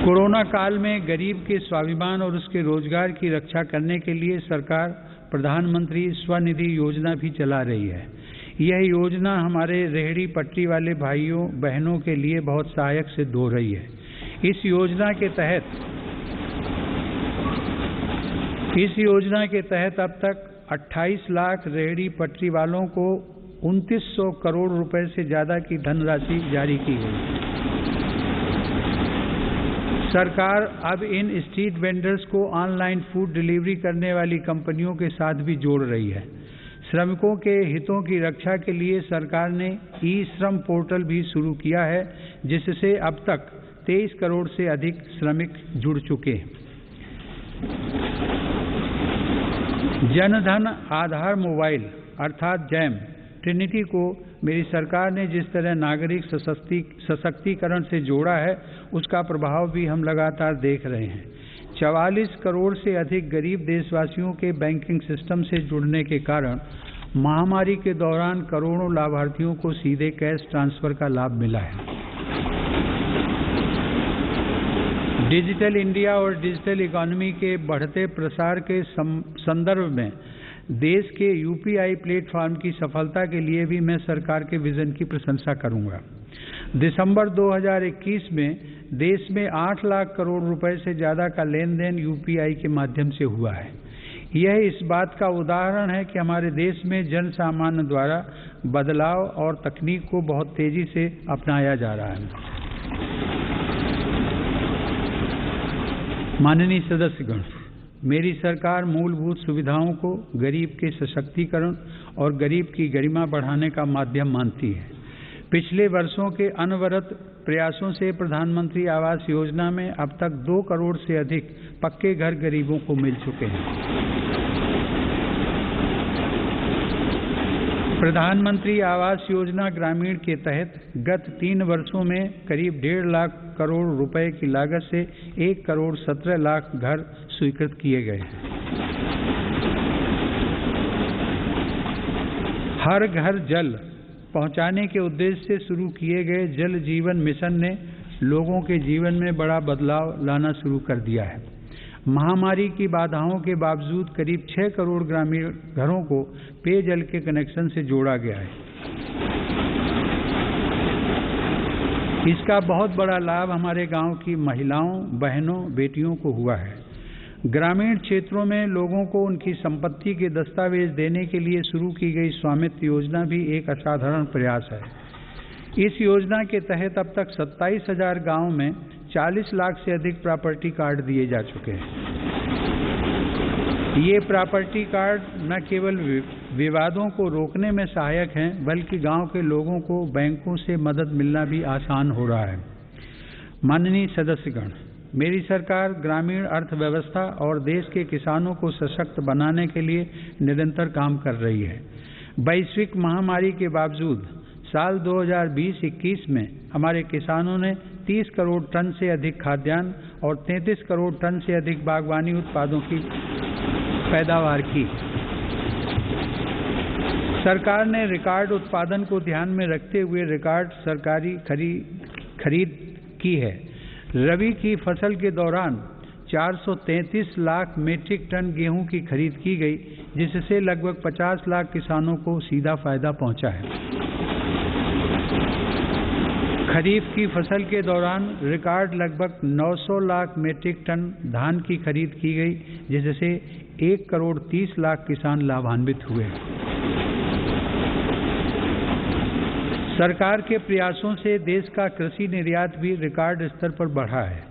Speaker 7: कोरोना काल में गरीब के स्वाभिमान और उसके रोजगार की रक्षा करने के लिए सरकार प्रधानमंत्री स्वनिधि योजना भी चला रही है। यह योजना हमारे रेहड़ी पटरी वाले भाइयों बहनों के लिए बहुत सहायक सिद्ध हो रही है। इस योजना के तहत अब तक 28 लाख रेहड़ी पटरी वालों को 2900 करोड़ रुपए से ज्यादा की धनराशि जारी की गई। सरकार अब इन स्ट्रीट वेंडर्स को ऑनलाइन फूड डिलीवरी करने वाली कंपनियों के साथ भी जोड़ रही है। श्रमिकों के हितों की रक्षा के लिए सरकार ने ई-श्रम पोर्टल भी शुरू किया है, जिससे अब तक 23 करोड़ से अधिक श्रमिक जुड़ चुके हैं। जनधन आधार मोबाइल अर्थात जैम ट्रिनिटी को मेरी सरकार ने जिस तरह नागरिक सशक्तिकरण से जोड़ा है, उसका प्रभाव भी हम लगातार देख रहे हैं। 44 करोड़ से अधिक गरीब देशवासियों के बैंकिंग सिस्टम से जुड़ने के कारण महामारी के दौरान करोड़ों लाभार्थियों को सीधे कैश ट्रांसफर का लाभ मिला है। डिजिटल इंडिया और डिजिटल इकोनॉमी के बढ़ते प्रसार के संदर्भ में देश के यूपीआई प्लेटफॉर्म की सफलता के लिए भी मैं सरकार के विजन की प्रशंसा करूंगा। दिसंबर 2021 में देश में 8 लाख करोड़ रुपए से ज्यादा का लेन देन यूपीआई के माध्यम से हुआ है। यह इस बात का उदाहरण है कि हमारे देश में जन सामान्य द्वारा बदलाव और तकनीक को बहुत तेजी से अपनाया जा रहा है। माननीय सदस्यगण, मेरी सरकार मूलभूत सुविधाओं को गरीब के सशक्तिकरण और गरीब की गरिमा बढ़ाने का माध्यम मानती है। पिछले वर्षों के अनवरत प्रयासों से प्रधानमंत्री आवास योजना में अब तक 2 करोड़ से अधिक पक्के घर गरीबों को मिल चुके हैं। प्रधानमंत्री आवास योजना ग्रामीण के तहत गत 3 वर्षों में करीब 1.5 लाख करोड़ रुपए की लागत से 1 करोड़ 17 लाख घर स्वीकृत किए गए हैं। हर घर जल पहुंचाने के उद्देश्य से शुरू किए गए जल जीवन मिशन ने लोगों के जीवन में बड़ा बदलाव लाना शुरू कर दिया है। महामारी की बाधाओं के बावजूद करीब 6 करोड़ ग्रामीण घरों को पेयजल के कनेक्शन से जोड़ा गया है। इसका बहुत बड़ा लाभ हमारे गांव की महिलाओं, बहनों, बेटियों को हुआ है। ग्रामीण क्षेत्रों में लोगों को उनकी संपत्ति के दस्तावेज देने के लिए शुरू की गई स्वामित्व योजना भी एक असाधारण प्रयास है। इस योजना के तहत अब तक 27,000 गांवों में 40 लाख से अधिक प्रॉपर्टी कार्ड दिए जा चुके हैं। ये प्रॉपर्टी कार्ड न केवल विवादों को रोकने में सहायक हैं, बल्कि गांव के लोगों को बैंकों से मदद मिलना भी आसान हो रहा है। माननीय सदस्यगण, मेरी सरकार ग्रामीण अर्थव्यवस्था और देश के किसानों को सशक्त बनाने के लिए निरंतर काम कर रही है। वैश्विक महामारी के बावजूद साल 2020-21 में हमारे किसानों ने 30 करोड़ टन से अधिक खाद्यान्न और 33 करोड़ टन से अधिक बागवानी उत्पादों की पैदावार की। सरकार ने रिकॉर्ड उत्पादन को ध्यान में रखते हुए रिकॉर्ड सरकारी खरीद की है। रबी की फसल के दौरान 433 लाख मीट्रिक टन गेहूं की खरीद की गई, जिससे लगभग 50 लाख किसानों को सीधा फायदा पहुंचा है। खरीफ की फसल के दौरान रिकॉर्ड लगभग 900 लाख मीट्रिक टन धान की खरीद की गई, जिससे 1 करोड़ 30 लाख किसान लाभान्वित हुए। सरकार के प्रयासों से देश का कृषि निर्यात भी रिकॉर्ड स्तर पर बढ़ा है।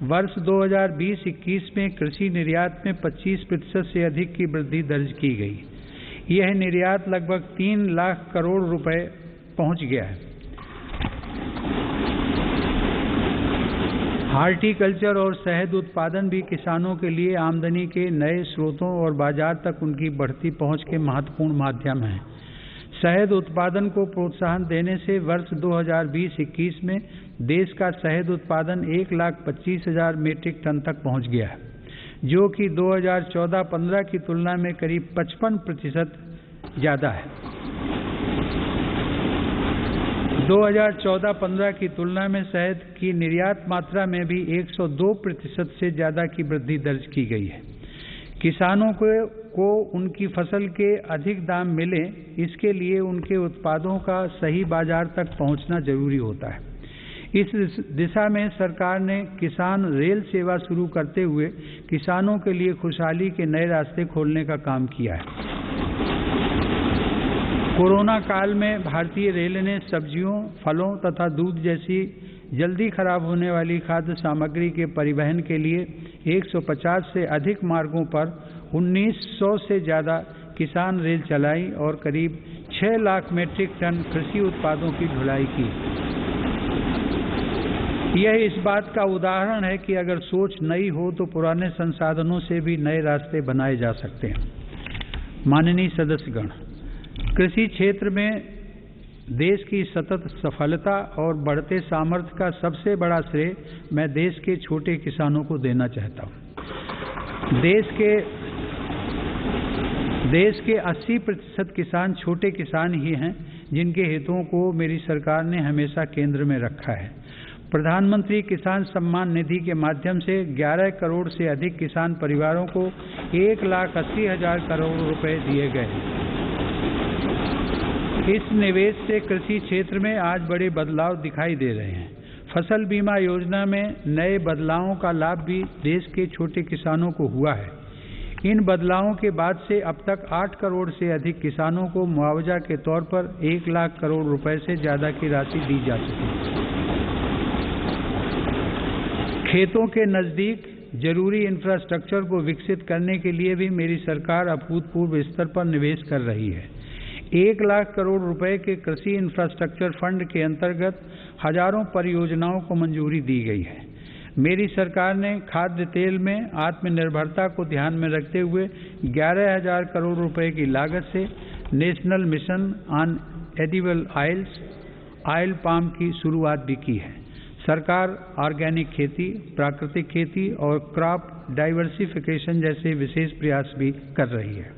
Speaker 7: वर्ष 2020-21 में कृषि निर्यात में 25% से अधिक की वृद्धि दर्ज की गई। यह निर्यात लगभग 3 लाख करोड़ रुपए पहुंच गया है। हार्टिकल्चर और शहद उत्पादन भी किसानों के लिए आमदनी के नए स्रोतों और बाजार तक उनकी बढ़ती पहुंच के महत्वपूर्ण माध्यम हैं। शहद उत्पादन को प्रोत्साहन देने से वर्ष 2020-21 में देश का शहद उत्पादन 1,25,000 मीट्रिक टन तक पहुंच गया है, जो कि 2014-15 की तुलना में करीब 55% ज़्यादा है। 2014-15 की तुलना में शहद की निर्यात मात्रा में भी 102% से ज़्यादा की वृद्धि दर्ज की गई है। किसानों को उनकी फसल के अधिक दाम मिले, इसके लिए उनके उत्पादों का सही बाजार तक पहुंचना जरूरी होता है। इस दिशा में सरकार ने किसान रेल सेवा शुरू करते हुए किसानों के लिए खुशहाली के नए रास्ते खोलने का काम किया है। कोरोना काल में भारतीय रेल ने सब्जियों, फलों तथा दूध जैसी जल्दी खराब होने वाली खाद्य सामग्री के परिवहन के लिए 150 से अधिक मार्गों पर 1900 से ज़्यादा किसान रेल चलाई और करीब 6 लाख मीट्रिक टन कृषि उत्पादों की ढुलाई की। यह इस बात का उदाहरण है कि अगर सोच नई हो तो पुराने संसाधनों से भी नए रास्ते बनाए जा सकते हैं। माननीय सदस्यगण, कृषि क्षेत्र में देश की सतत सफलता और बढ़ते सामर्थ्य का सबसे बड़ा श्रेय मैं देश के छोटे किसानों को देना चाहता हूँ। देश के 80% किसान छोटे किसान ही हैं, जिनके हितों को मेरी सरकार ने हमेशा केंद्र में रखा है। प्रधानमंत्री किसान सम्मान निधि के माध्यम से 11 करोड़ से अधिक किसान परिवारों को 1,80,000 करोड़ रुपए दिए गए हैं। इस निवेश से कृषि क्षेत्र में आज बड़े बदलाव दिखाई दे रहे हैं। फसल बीमा योजना में नए बदलावों का लाभ भी देश के छोटे किसानों को हुआ है। इन बदलावों के बाद से अब तक 8 करोड़ से अधिक किसानों को मुआवजा के तौर पर 1 लाख करोड़ रुपए से ज्यादा की राशि दी जा चुकी है। खेतों के नजदीक जरूरी इंफ्रास्ट्रक्चर को विकसित करने के लिए भी मेरी सरकार अभूतपूर्व स्तर पर निवेश कर रही है। 1 लाख करोड़ रुपए के कृषि इंफ्रास्ट्रक्चर फंड के अंतर्गत हजारों परियोजनाओं को मंजूरी दी गई है। मेरी सरकार ने खाद्य तेल में आत्मनिर्भरता को ध्यान में रखते हुए 11,000 करोड़ रुपए की लागत से national mission on edible oils, oil palm की शुरुआत भी की है। सरकार ऑर्गेनिक खेती, प्राकृतिक खेती और क्रॉप डाइवर्सिफिकेशन जैसे विशेष प्रयास भी कर रही है।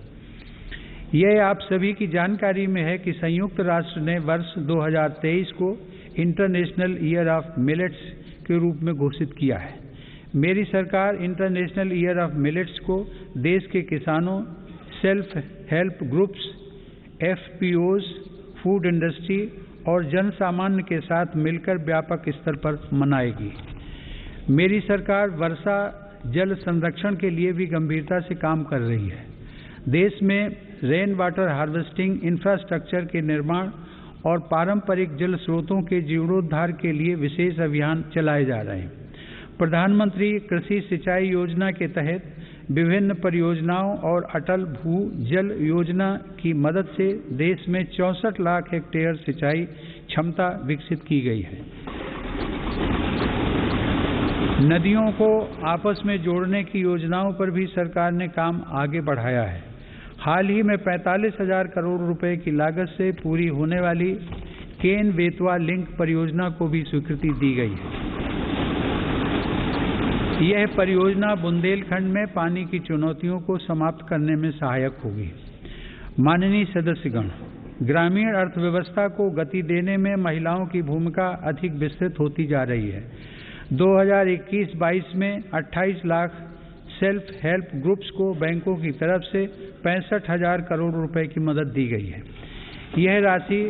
Speaker 7: यह आप सभी की जानकारी में है कि संयुक्त राष्ट्र ने वर्ष 2023 को इंटरनेशनल ईयर ऑफ मिलेट्स के रूप में घोषित किया है। मेरी सरकार इंटरनेशनल ईयर ऑफ मिलेट्स को देश के किसानों, self help groups, FPOs, food industry और जन सामान्य के साथ मिलकर व्यापक स्तर पर मनाएगी। मेरी सरकार वर्षा जल संरक्षण के लिए भी गंभीरता से काम कर रही है। देश में रेन वाटर हार्वेस्टिंग इंफ्रास्ट्रक्चर के निर्माण और पारंपरिक जल स्रोतों के जीर्णोद्धार के लिए विशेष अभियान चलाए जा रहे हैं। प्रधानमंत्री कृषि सिंचाई योजना के तहत विभिन्न परियोजनाओं और अटल भू जल योजना की मदद से देश में 64 लाख हेक्टेयर सिंचाई क्षमता विकसित की गई है। नदियों को आपस में जोड़ने की योजनाओं पर भी सरकार ने काम आगे बढ़ाया है। हाल ही में 45,000 करोड़ रुपए की लागत से पूरी होने वाली केन बेतवा लिंक परियोजना को भी स्वीकृति दी गई है। यह परियोजना बुंदेलखंड में पानी की चुनौतियों को समाप्त करने में सहायक होगी। माननीय सदस्यगण, ग्रामीण अर्थव्यवस्था को गति देने में महिलाओं की भूमिका अधिक विस्तृत होती जा रही है। 2021-22 में 28 लाख सेल्फ हेल्प ग्रुप्स को बैंकों की तरफ से 65,000 करोड़ रुपए की मदद दी गई है। यह राशि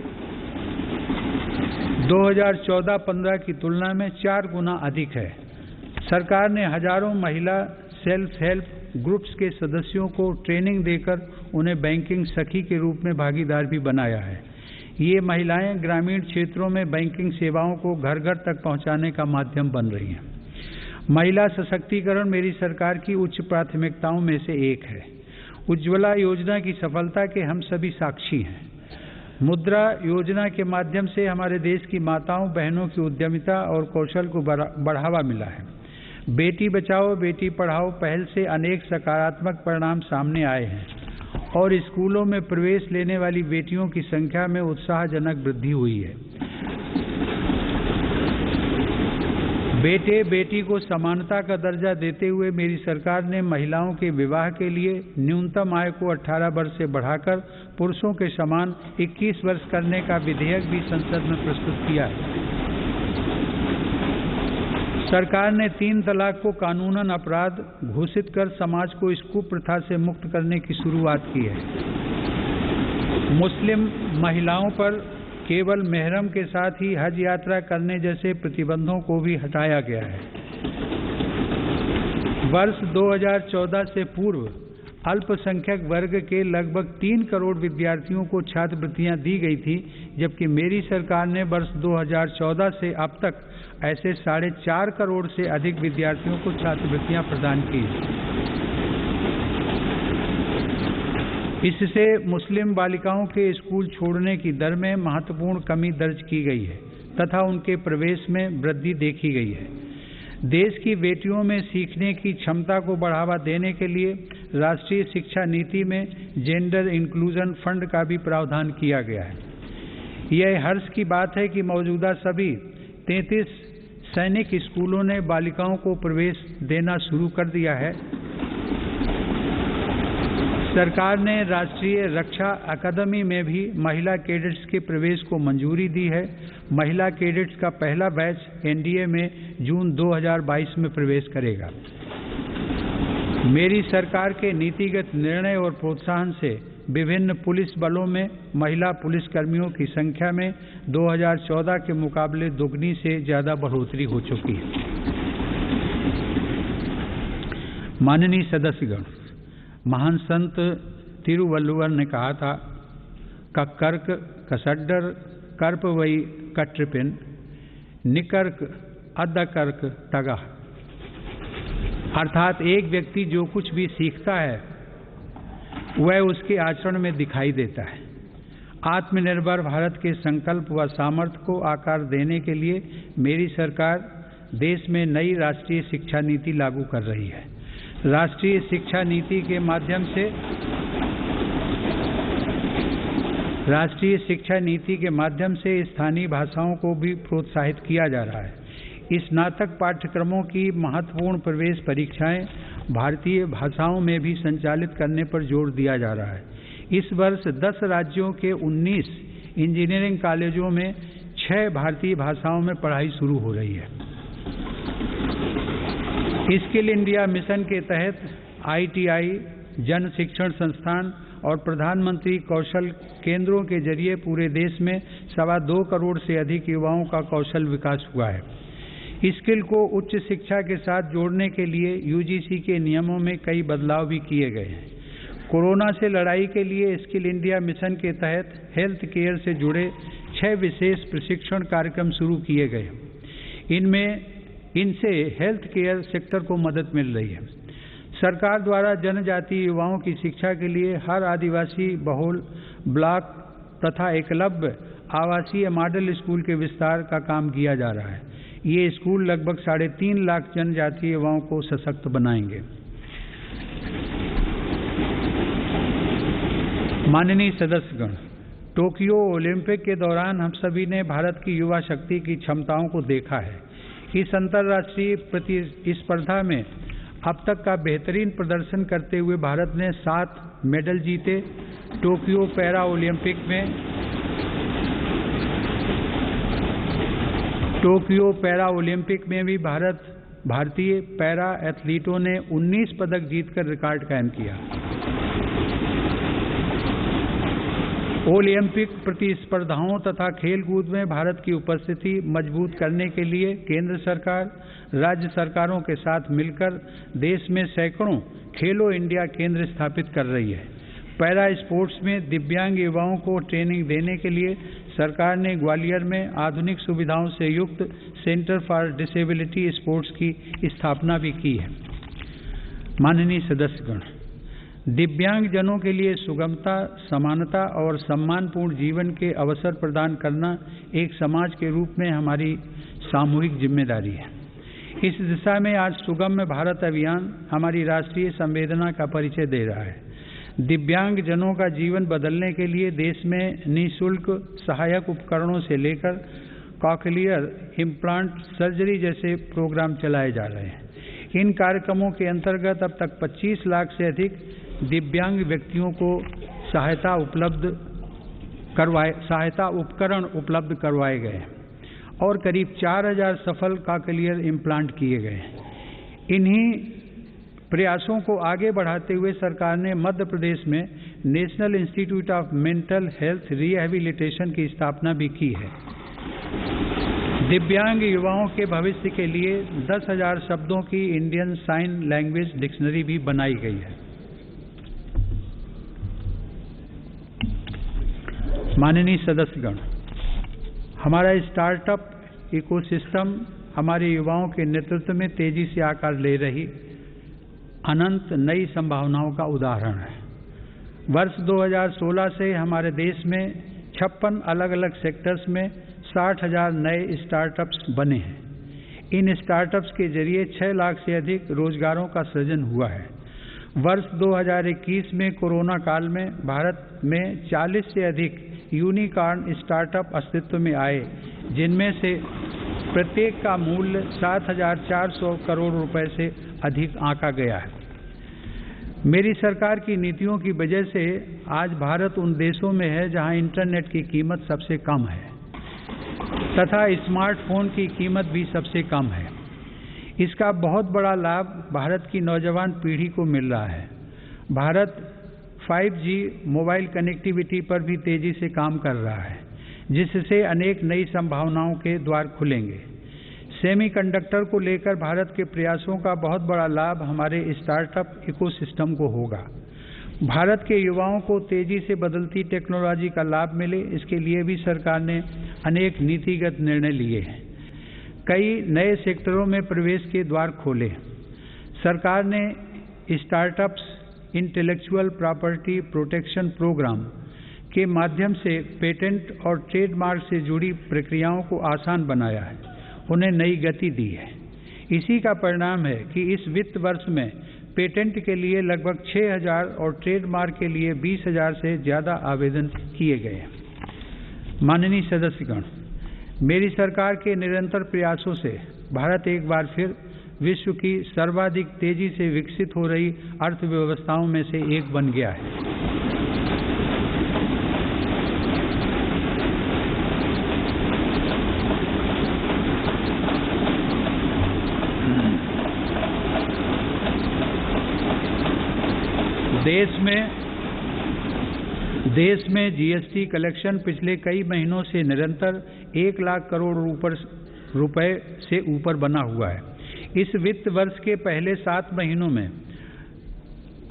Speaker 7: 2014-15 की तुलना में 4 गुना अधिक है। सरकार ने हजारों महिला सेल्फ हेल्प ग्रुप्स के सदस्यों को ट्रेनिंग देकर उन्हें बैंकिंग सखी के रूप में भागीदार भी बनाया है। ये महिलाएं ग्रामीण क्षेत्रों में बैंकिंग सेवाओं को घर घर तक पहुंचाने का माध्यम बन रही हैं। महिला सशक्तिकरण मेरी सरकार की उच्च प्राथमिकताओं में से एक है। उज्ज्वला योजना की सफलता के हम सभी साक्षी हैं। मुद्रा योजना के माध्यम से हमारे देश की माताओं बहनों की उद्यमिता और कौशल को बढ़ावा मिला है। बेटी बचाओ बेटी पढ़ाओ पहल से अनेक सकारात्मक परिणाम सामने आए हैं और स्कूलों में प्रवेश लेने वाली बेटियों की संख्या में उत्साहजनक वृद्धि हुई है। बेटे बेटी को समानता का दर्जा देते हुए मेरी सरकार ने महिलाओं के विवाह के लिए न्यूनतम आय को 18 वर्ष से बढ़ाकर पुरुषों के समान 21 वर्ष करने का विधेयक भी संसद में प्रस्तुत किया है। सरकार ने 3 तलाक को कानूनन अपराध घोषित कर समाज को इस कुप्रथा से मुक्त करने की शुरुआत की है। मुस्लिम महिलाओं पर केवल मेहरम के साथ ही हज यात्रा करने जैसे प्रतिबंधों को भी हटाया गया है। वर्ष 2014 से पूर्व अल्पसंख्यक वर्ग के लगभग 3 करोड़ विद्यार्थियों को छात्रवृत्तियां दी गई थी, जबकि मेरी सरकार ने वर्ष 2014 से अब तक ऐसे 4.5 करोड़ से अधिक विद्यार्थियों को छात्रवृत्तियां प्रदान की। इससे मुस्लिम बालिकाओं के स्कूल छोड़ने की दर में महत्वपूर्ण कमी दर्ज की गई है तथा उनके प्रवेश में वृद्धि देखी गई है। देश की बेटियों में सीखने की क्षमता को बढ़ावा देने के लिए राष्ट्रीय शिक्षा नीति में जेंडर इंक्लूजन फंड का भी प्रावधान किया गया है। यह हर्ष की बात है कि मौजूदा सभी 33 सैनिक स्कूलों ने बालिकाओं को प्रवेश देना शुरू कर दिया है। सरकार ने राष्ट्रीय रक्षा अकादमी में भी महिला कैडेट्स के प्रवेश को मंजूरी दी है। महिला कैडेट्स का पहला बैच एनडीए में जून 2022 में प्रवेश करेगा। मेरी सरकार के नीतिगत निर्णय और प्रोत्साहन से विभिन्न पुलिस बलों में महिला पुलिसकर्मियों की संख्या में 2014 के मुकाबले दोगुनी से ज्यादा बढ़ोतरी हो चुकी है। माननीय सदस्यगण, महान संत तिरुवल्लुवर ने कहा था, कक्कर्क कसड्डर कर्प वई कट्रिपिन निकर्क अद्दकर्क तगा। अर्थात एक व्यक्ति जो कुछ भी सीखता है वह उसके आचरण में दिखाई देता है। आत्मनिर्भर भारत के संकल्प व सामर्थ्य को आकार देने के लिए मेरी सरकार देश में नई राष्ट्रीय शिक्षा नीति लागू कर रही है। राष्ट्रीय शिक्षा नीति के माध्यम से स्थानीय भाषाओं को भी प्रोत्साहित किया जा रहा है। स्नातक पाठ्यक्रमों की महत्वपूर्ण प्रवेश परीक्षाएं भारतीय भाषाओं में भी संचालित करने पर जोर दिया जा रहा है। इस वर्ष 10 राज्यों के 19 इंजीनियरिंग कॉलेजों में 6 भारतीय भाषाओं में पढ़ाई शुरू हो रही है। स्किल इंडिया मिशन के तहत ITI, जन शिक्षण संस्थान और प्रधानमंत्री कौशल केंद्रों के जरिए पूरे देश में 2.25 करोड़ से अधिक युवाओं का कौशल विकास हुआ है। स्किल को उच्च शिक्षा के साथ जोड़ने के लिए UGC के नियमों में कई बदलाव भी किए गए हैं। कोरोना से लड़ाई के लिए स्किल इंडिया मिशन के तहत हेल्थ केयर से जुड़े 6 विशेष प्रशिक्षण कार्यक्रम शुरू किए गए। इनसे हेल्थ केयर सेक्टर को मदद मिल रही है। सरकार द्वारा जनजातीय युवाओं की शिक्षा के लिए हर आदिवासी बहुल ब्लॉक तथा एकलव्य आवासीय मॉडल स्कूल के विस्तार का काम किया जा रहा है। ये स्कूल लगभग 3.5 लाख जनजातीय युवाओं को सशक्त बनाएंगे। माननीय सदस्यगण, टोक्यो ओलंपिक के दौरान हम सभी ने भारत की युवा शक्ति की क्षमताओं को देखा है। इस अंतर्राष्ट्रीय प्रतिस्पर्धा में अब तक का बेहतरीन प्रदर्शन करते हुए भारत ने 7 मेडल जीते। टोक्यो पैरा ओलंपिक में भी भारतीय पैरा एथलीटों ने 19 पदक जीतकर रिकॉर्ड कायम किया। ओलंपिक प्रतिस्पर्धाओं तथा खेलकूद में भारत की उपस्थिति मजबूत करने के लिए केंद्र सरकार राज्य सरकारों के साथ मिलकर देश में सैकड़ों खेलो इंडिया केंद्र स्थापित कर रही है। पैरा स्पोर्ट्स में दिव्यांग युवाओं को ट्रेनिंग देने के लिए सरकार ने ग्वालियर में आधुनिक सुविधाओं से युक्त सेंटर फॉर डिसेबिलिटी स्पोर्ट्स की स्थापना भी की है। माननीय सदस्यगण, दिव्यांग जनों के लिए सुगमता, समानता और सम्मानपूर्ण जीवन के अवसर प्रदान करना एक समाज के रूप में हमारी सामूहिक जिम्मेदारी है। इस दिशा में आज सुगम्य भारत अभियान हमारी राष्ट्रीय संवेदना का परिचय दे रहा है। दिव्यांग जनों का जीवन बदलने के लिए देश में निःशुल्क सहायक उपकरणों से लेकर कॉकलियर इम्प्लांट सर्जरी जैसे प्रोग्राम चलाए जा रहे हैं। इन कार्यक्रमों के अंतर्गत अब तक 25 लाख से अधिक दिव्यांग व्यक्तियों को सहायता उपकरण उपलब्ध करवाए गए और करीब 4000 सफल कॉकलियर इम्प्लांट किए गए। इन्हीं प्रयासों को आगे बढ़ाते हुए सरकार ने मध्य प्रदेश में national institute of mental health rehabilitation की स्थापना भी की है। दिव्यांग युवाओं के भविष्य के लिए 10,000 शब्दों की इंडियन साइन लैंग्वेज डिक्शनरी भी बनाई गई है। माननीय सदस्यगण, हमारा स्टार्टअप इकोसिस्टम हमारे युवाओं के नेतृत्व में तेजी से आकार ले रही अनंत नई संभावनाओं का उदाहरण है। वर्ष 2016 से हमारे देश में 56 अलग अलग सेक्टर्स में 60,000 नए स्टार्टअप्स बने हैं। इन स्टार्टअप्स के जरिए 6 लाख से अधिक रोजगारों का सृजन हुआ है। वर्ष 2021 में कोरोना काल में भारत में 40 से अधिक यूनिकॉर्न स्टार्टअप अस्तित्व में आए, जिनमें से प्रत्येक का मूल्य 7,400 करोड़ रुपए से अधिक आंका गया है। मेरी सरकार की नीतियों की वजह से आज भारत उन देशों में है जहां इंटरनेट की कीमत सबसे कम है तथा स्मार्टफोन की कीमत भी सबसे कम है। इसका बहुत बड़ा लाभ भारत की नौजवान पीढ़ी को मिल रहा है। भारत 5G मोबाइल कनेक्टिविटी पर भी तेजी से काम कर रहा है, जिससे अनेक नई संभावनाओं के द्वार खुलेंगे। सेमीकंडक्टर को लेकर भारत के प्रयासों का बहुत बड़ा लाभ हमारे स्टार्टअप इकोसिस्टम को होगा। भारत के युवाओं को तेजी से बदलती टेक्नोलॉजी का लाभ मिले, इसके लिए भी सरकार ने अनेक नीतिगत निर्णय लिए हैं। कई नए सेक्टरों में प्रवेश के द्वार खोले। सरकार ने startups intellectual property protection programme के माध्यम से पेटेंट और ट्रेडमार्क से जुड़ी प्रक्रियाओं को आसान बनाया है, उन्हें नई गति दी है। इसी का परिणाम है कि इस वित्त वर्ष में पेटेंट के लिए लगभग 6,000 और ट्रेडमार्क के लिए 20,000 से ज़्यादा आवेदन किए गए। माननीय सदस्यगण, मेरी सरकार के निरंतर प्रयासों से भारत एक बार फिर विश्व की सर्वाधिक तेजी से विकसित हो रही अर्थव्यवस्थाओं में से एक बन गया है। देश में जीएसटी कलेक्शन पिछले कई महीनों से निरंतर 1 लाख करोड़ रुपए से ऊपर बना हुआ है। इस वित्त वर्ष के पहले 7 महीनों में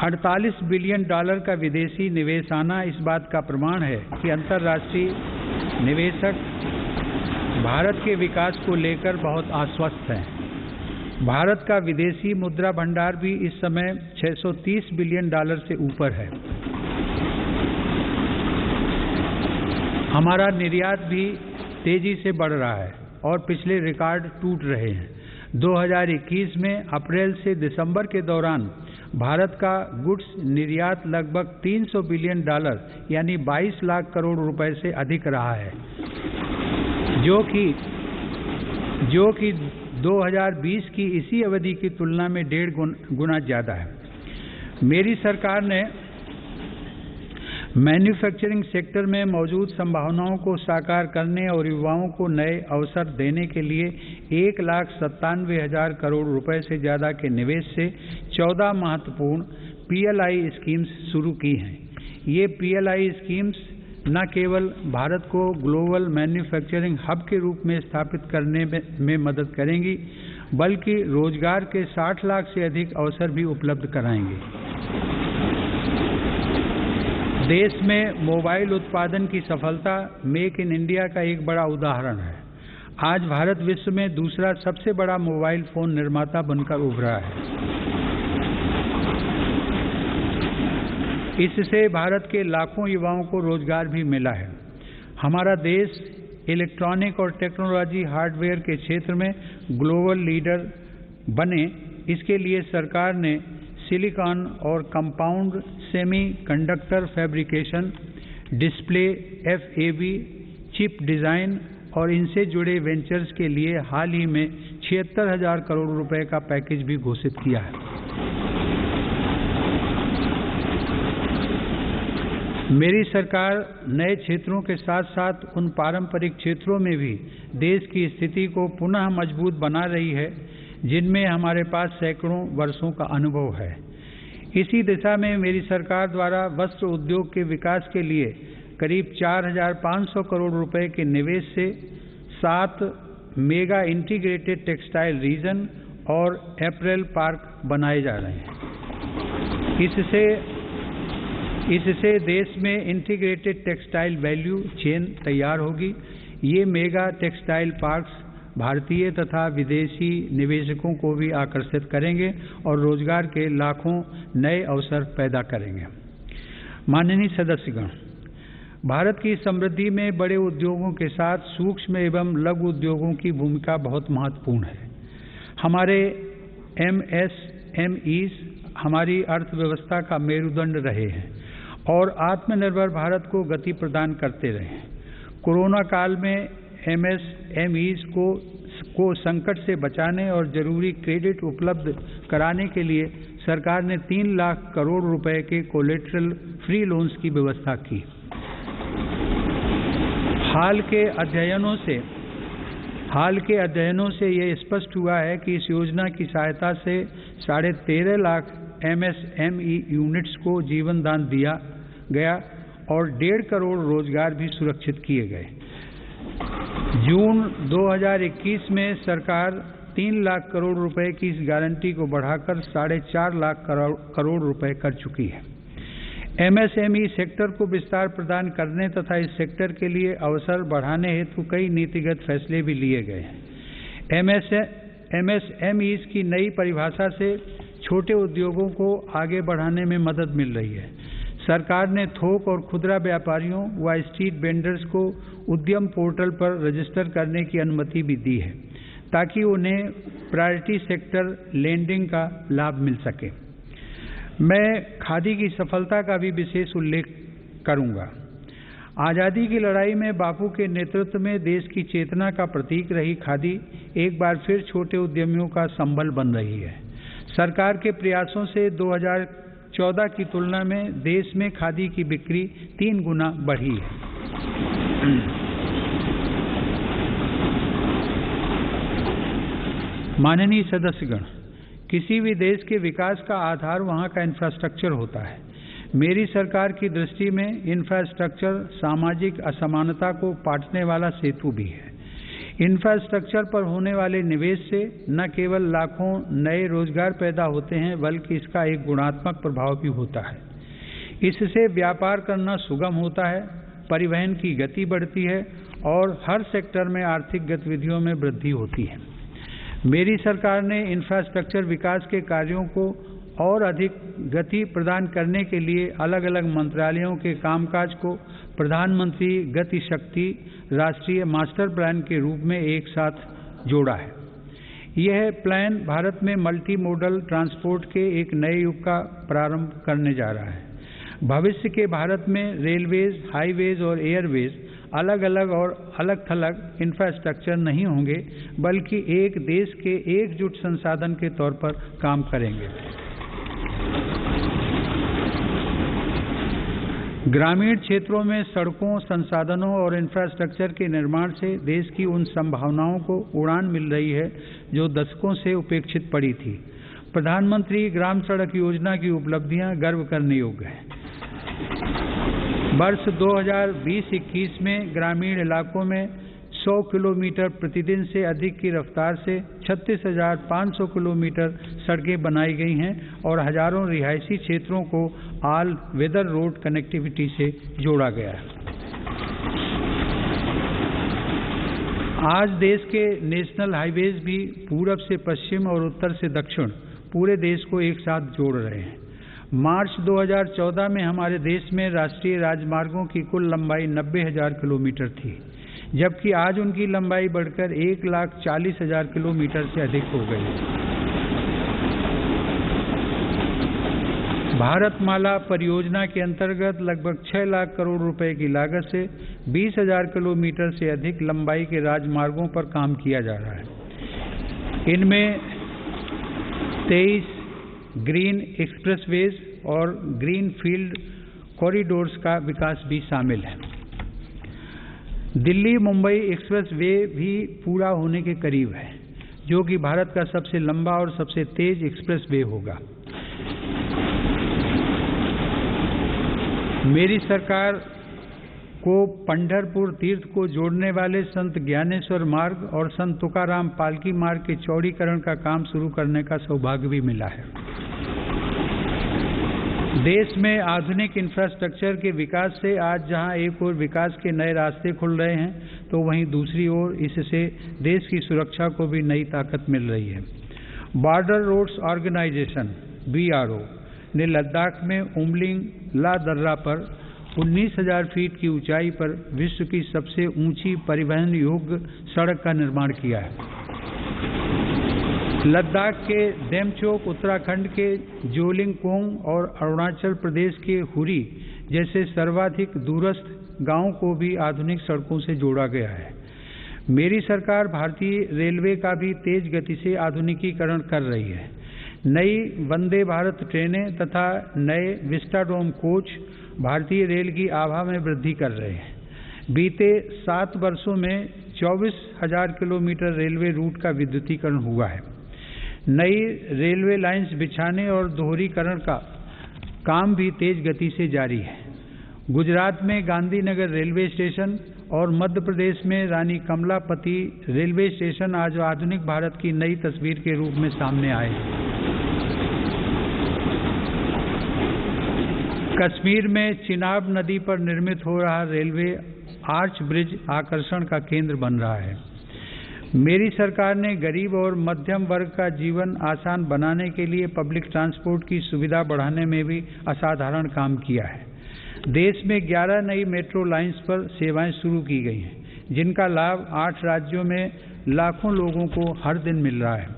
Speaker 7: 48 बिलियन डॉलर का विदेशी निवेश आना इस बात का प्रमाण है कि अंतर्राष्ट्रीय निवेशक भारत के विकास को लेकर बहुत आश्वस्त हैं। भारत का विदेशी मुद्रा भंडार भी इस समय 630 बिलियन डॉलर से ऊपर है। हमारा निर्यात भी तेजी से बढ़ रहा है और पिछले रिकॉर्ड टूट रहे हैं। 2021 में अप्रैल से दिसंबर के दौरान भारत का गुड्स निर्यात लगभग 300 बिलियन डॉलर यानी 22 लाख करोड़ रुपए से अधिक रहा है, जो कि 2020 की इसी अवधि की तुलना में 1.5 गुना ज़्यादा है। मेरी सरकार ने मैन्युफैक्चरिंग सेक्टर में मौजूद संभावनाओं को साकार करने और युवाओं को नए अवसर देने के लिए 1,97,000 करोड़ रुपए से ज़्यादा के निवेश से 14 महत्वपूर्ण PLI स्कीम्स शुरू की हैं। ये PLI स्कीम्स न केवल भारत को ग्लोबल मैन्युफैक्चरिंग हब के रूप में स्थापित करने में मदद करेंगी, बल्कि रोजगार के 60 लाख से अधिक अवसर भी उपलब्ध कराएंगे। देश में मोबाइल उत्पादन की सफलता मेक इन इंडिया का एक बड़ा उदाहरण है। आज भारत विश्व में दूसरा सबसे बड़ा मोबाइल फोन निर्माता बनकर उभरा है। इससे भारत के लाखों युवाओं को रोजगार भी मिला है। हमारा देश इलेक्ट्रॉनिक और टेक्नोलॉजी हार्डवेयर के क्षेत्र में ग्लोबल लीडर बने, इसके लिए सरकार ने सिलिकॉन और compound semi conductor fabrication, display, FAB, chip design और इनसे जुड़े वेंचर्स के लिए हाल ही में 76,000 करोड़ रुपए का पैकेज भी घोषित किया है। मेरी सरकार नए क्षेत्रों के साथ साथ उन पारंपरिक क्षेत्रों में भी देश की स्थिति को पुनः मजबूत बना रही है जिनमें हमारे पास सैकड़ों वर्षों का अनुभव है। इसी दिशा में मेरी सरकार द्वारा वस्त्र उद्योग के विकास के लिए करीब 4,500 करोड़ रुपए के निवेश से 7 मेगा इंटीग्रेटेड टेक्सटाइल रीजन और अपैरल पार्क बनाए जा रहे हैं। इससे देश में इंटीग्रेटेड टेक्सटाइल वैल्यू चेन तैयार होगी। ये मेगा टेक्सटाइल पार्क्स भारतीय तथा विदेशी निवेशकों को भी आकर्षित करेंगे और रोजगार के लाखों नए अवसर पैदा करेंगे। माननीय सदस्यगण, भारत की समृद्धि में बड़े उद्योगों के साथ सूक्ष्म एवं लघु उद्योगों की भूमिका बहुत महत्वपूर्ण है। हमारे MSMEs हमारी अर्थव्यवस्था का मेरुदंड रहे हैं और आत्मनिर्भर भारत को गति प्रदान करते रहे हैं। कोरोना काल में MSMEs को संकट से बचाने और जरूरी क्रेडिट उपलब्ध कराने के लिए सरकार ने 3 लाख करोड़ रुपए के कोलेटरल फ्री लोन्स की व्यवस्था की। हाल के अध्ययनों से यह स्पष्ट हुआ है कि इस योजना की सहायता से 13.5 लाख MSME यूनिट्स को जीवन दान दिया गया और 1.5 करोड़ रोजगार भी सुरक्षित किए गए। जून 2021 में सरकार 3 लाख करोड़ रुपए की इस गारंटी को बढ़ाकर 4.5 लाख करोड़ रुपए कर चुकी है। MSME सेक्टर को विस्तार प्रदान करने तथा इस सेक्टर के लिए अवसर बढ़ाने हेतु कई नीतिगत फैसले भी लिए गए हैं। MSMEs की नई परिभाषा से छोटे उद्योगों को आगे बढ़ाने में मदद मिल रही है। सरकार ने थोक और खुदरा व्यापारियों व स्ट्रीट वेंडर्स को उद्यम पोर्टल पर रजिस्टर करने की अनुमति भी दी है ताकि उन्हें प्रायोरिटी सेक्टर लेंडिंग का लाभ मिल सके। मैं खादी की सफलता का भी विशेष उल्लेख करूंगा। आज़ादी की लड़ाई में बापू के नेतृत्व में देश की चेतना का प्रतीक रही खादी एक बार फिर छोटे उद्यमियों का संबल बन रही है। सरकार के प्रयासों से 2014 की तुलना में देश में खादी की बिक्री 3 गुना बढ़ी है। माननीय सदस्यगण, किसी भी देश के विकास का आधार वहां का इंफ्रास्ट्रक्चर होता है। मेरी सरकार की दृष्टि में इंफ्रास्ट्रक्चर सामाजिक असमानता को पाटने वाला सेतु भी है। इंफ्रास्ट्रक्चर पर होने वाले निवेश से न केवल लाखों नए रोजगार पैदा होते हैं बल्कि इसका एक गुणात्मक प्रभाव भी होता है। इससे व्यापार करना सुगम होता है, परिवहन की गति बढ़ती है और हर सेक्टर में आर्थिक गतिविधियों में वृद्धि होती है। मेरी सरकार ने इंफ्रास्ट्रक्चर विकास के कार्यों को और अधिक गति प्रदान करने के लिए अलग अलग मंत्रालयों के कामकाज को प्रधानमंत्री गति शक्ति राष्ट्रीय मास्टर प्लान के रूप में एक साथ जोड़ा है। यह प्लान भारत में मल्टी मोडल ट्रांसपोर्ट के एक नए युग का प्रारंभ करने जा रहा है। भविष्य के भारत में रेलवेज, हाईवेज और एयरवेज अलग अलग और अलग थलग इंफ्रास्ट्रक्चर नहीं होंगे बल्कि एक देश के एकजुट संसाधन के तौर पर काम करेंगे। ग्रामीण क्षेत्रों में सड़कों, संसाधनों और इंफ्रास्ट्रक्चर के निर्माण से देश की उन संभावनाओं को उड़ान मिल रही है जो दशकों से उपेक्षित पड़ी थी। प्रधानमंत्री ग्राम सड़क योजना की उपलब्धियां गर्व करने योग्य हैं। वर्ष 2020-21 में ग्रामीण इलाकों में 100 किलोमीटर प्रतिदिन से अधिक की रफ्तार से 36,500 किलोमीटर सड़कें बनाई गई हैं और हजारों रिहायशी क्षेत्रों को ऑल वेदर रोड कनेक्टिविटी से जोड़ा गया है। आज देश के नेशनल हाईवेज भी पूरब से पश्चिम और उत्तर से दक्षिण पूरे देश को एक साथ जोड़ रहे हैं। मार्च 2014 में हमारे देश में राष्ट्रीय राजमार्गों की कुल लंबाई 90,000 किलोमीटर थी, जबकि आज उनकी लंबाई बढ़कर 1,40,000 किलोमीटर से अधिक हो गई है। भारतमाला परियोजना के अंतर्गत लगभग 6 लाख करोड़ रुपए की लागत से 20,000 किलोमीटर से अधिक लंबाई के राजमार्गों पर काम किया जा रहा है। इनमें 23 ग्रीन एक्सप्रेसवेज और ग्रीन फील्ड कॉरिडोर्स का विकास भी शामिल है। दिल्ली मुंबई एक्सप्रेस वे भी पूरा होने के करीब है, जो कि भारत का सबसे लंबा और सबसे तेज एक्सप्रेस वे होगा। मेरी सरकार को पंढरपुर तीर्थ को जोड़ने वाले संत ज्ञानेश्वर मार्ग और संत तुकाराम पालकी मार्ग के चौड़ीकरण का काम शुरू करने का सौभाग्य भी मिला है। देश में आधुनिक इंफ्रास्ट्रक्चर के विकास से आज जहां एक ओर विकास के नए रास्ते खुल रहे हैं, तो वहीं दूसरी ओर इससे देश की सुरक्षा को भी नई ताकत मिल रही है। बॉर्डर रोड्स ऑर्गेनाइजेशन (BRO) ने लद्दाख में उमलिंग ला दर्रा पर 19,000 फीट की ऊंचाई पर विश्व की सबसे ऊंची परिवहन योग्य सड़क का निर्माण किया है। लद्दाख के डेमचोक, उत्तराखंड के जोलिंगकोंग और अरुणाचल प्रदेश के हुरी जैसे सर्वाधिक दूरस्थ गांवों को भी आधुनिक सड़कों से जोड़ा गया है। मेरी सरकार भारतीय रेलवे का भी तेज गति से आधुनिकीकरण कर रही है। नई वंदे भारत ट्रेनें तथा नए विस्टाडोम कोच भारतीय रेल की आभा में वृद्धि कर रहे हैं। बीते 7 वर्षों में 24,000 किलोमीटर रेलवे रूट का विद्युतीकरण हुआ है। नई रेलवे लाइंस बिछाने और दोहरीकरण का काम भी तेज गति से जारी है। गुजरात में गांधीनगर रेलवे स्टेशन और मध्य प्रदेश में रानी कमलापति रेलवे स्टेशन आज आधुनिक भारत की नई तस्वीर के रूप में सामने आए हैं। कश्मीर में चिनाब नदी पर निर्मित हो रहा रेलवे आर्च ब्रिज आकर्षण का केंद्र बन रहा है। मेरी सरकार ने गरीब और मध्यम वर्ग का जीवन आसान बनाने के लिए पब्लिक ट्रांसपोर्ट की सुविधा बढ़ाने में भी असाधारण काम किया है। देश में 11 नई मेट्रो लाइंस पर सेवाएं शुरू की गई हैं, जिनका लाभ 8 राज्यों में लाखों लोगों को हर दिन मिल रहा है।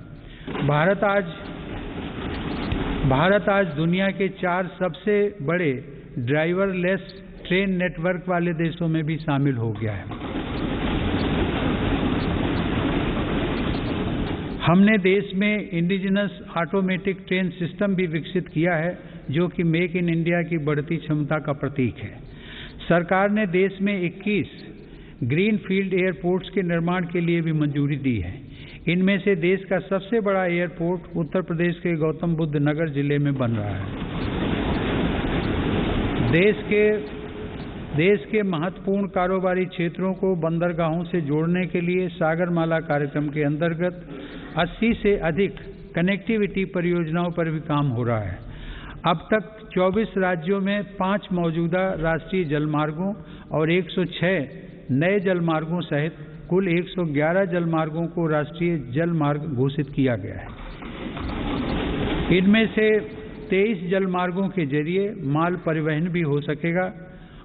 Speaker 7: भारत आज दुनिया के 4 सबसे बड़े ड्राइवरलेस ट्रेन नेटवर्क वाले देशों में भी शामिल हो गया है। हमने देश में इंडिजिनस ऑटोमेटिक ट्रेन सिस्टम भी विकसित किया है, जो कि मेक इन इंडिया की बढ़ती क्षमता का प्रतीक है। सरकार ने देश में 21 ग्रीन फील्ड एयरपोर्ट्स के निर्माण के लिए भी मंजूरी दी है। इनमें से देश का सबसे बड़ा एयरपोर्ट उत्तर प्रदेश के गौतम बुद्ध नगर जिले में बन रहा है। देश के महत्वपूर्ण कारोबारी क्षेत्रों को बंदरगाहों से जोड़ने के लिए सागरमाला कार्यक्रम के अंतर्गत 80 से अधिक कनेक्टिविटी परियोजनाओं पर भी काम हो रहा है। अब तक 24 राज्यों में 5 मौजूदा राष्ट्रीय जलमार्गों और 106 नए जलमार्गों सहित कुल 111 जलमार्गों को राष्ट्रीय जलमार्ग घोषित किया गया है। इनमें से 23 जलमार्गों के जरिए माल परिवहन भी हो सकेगा।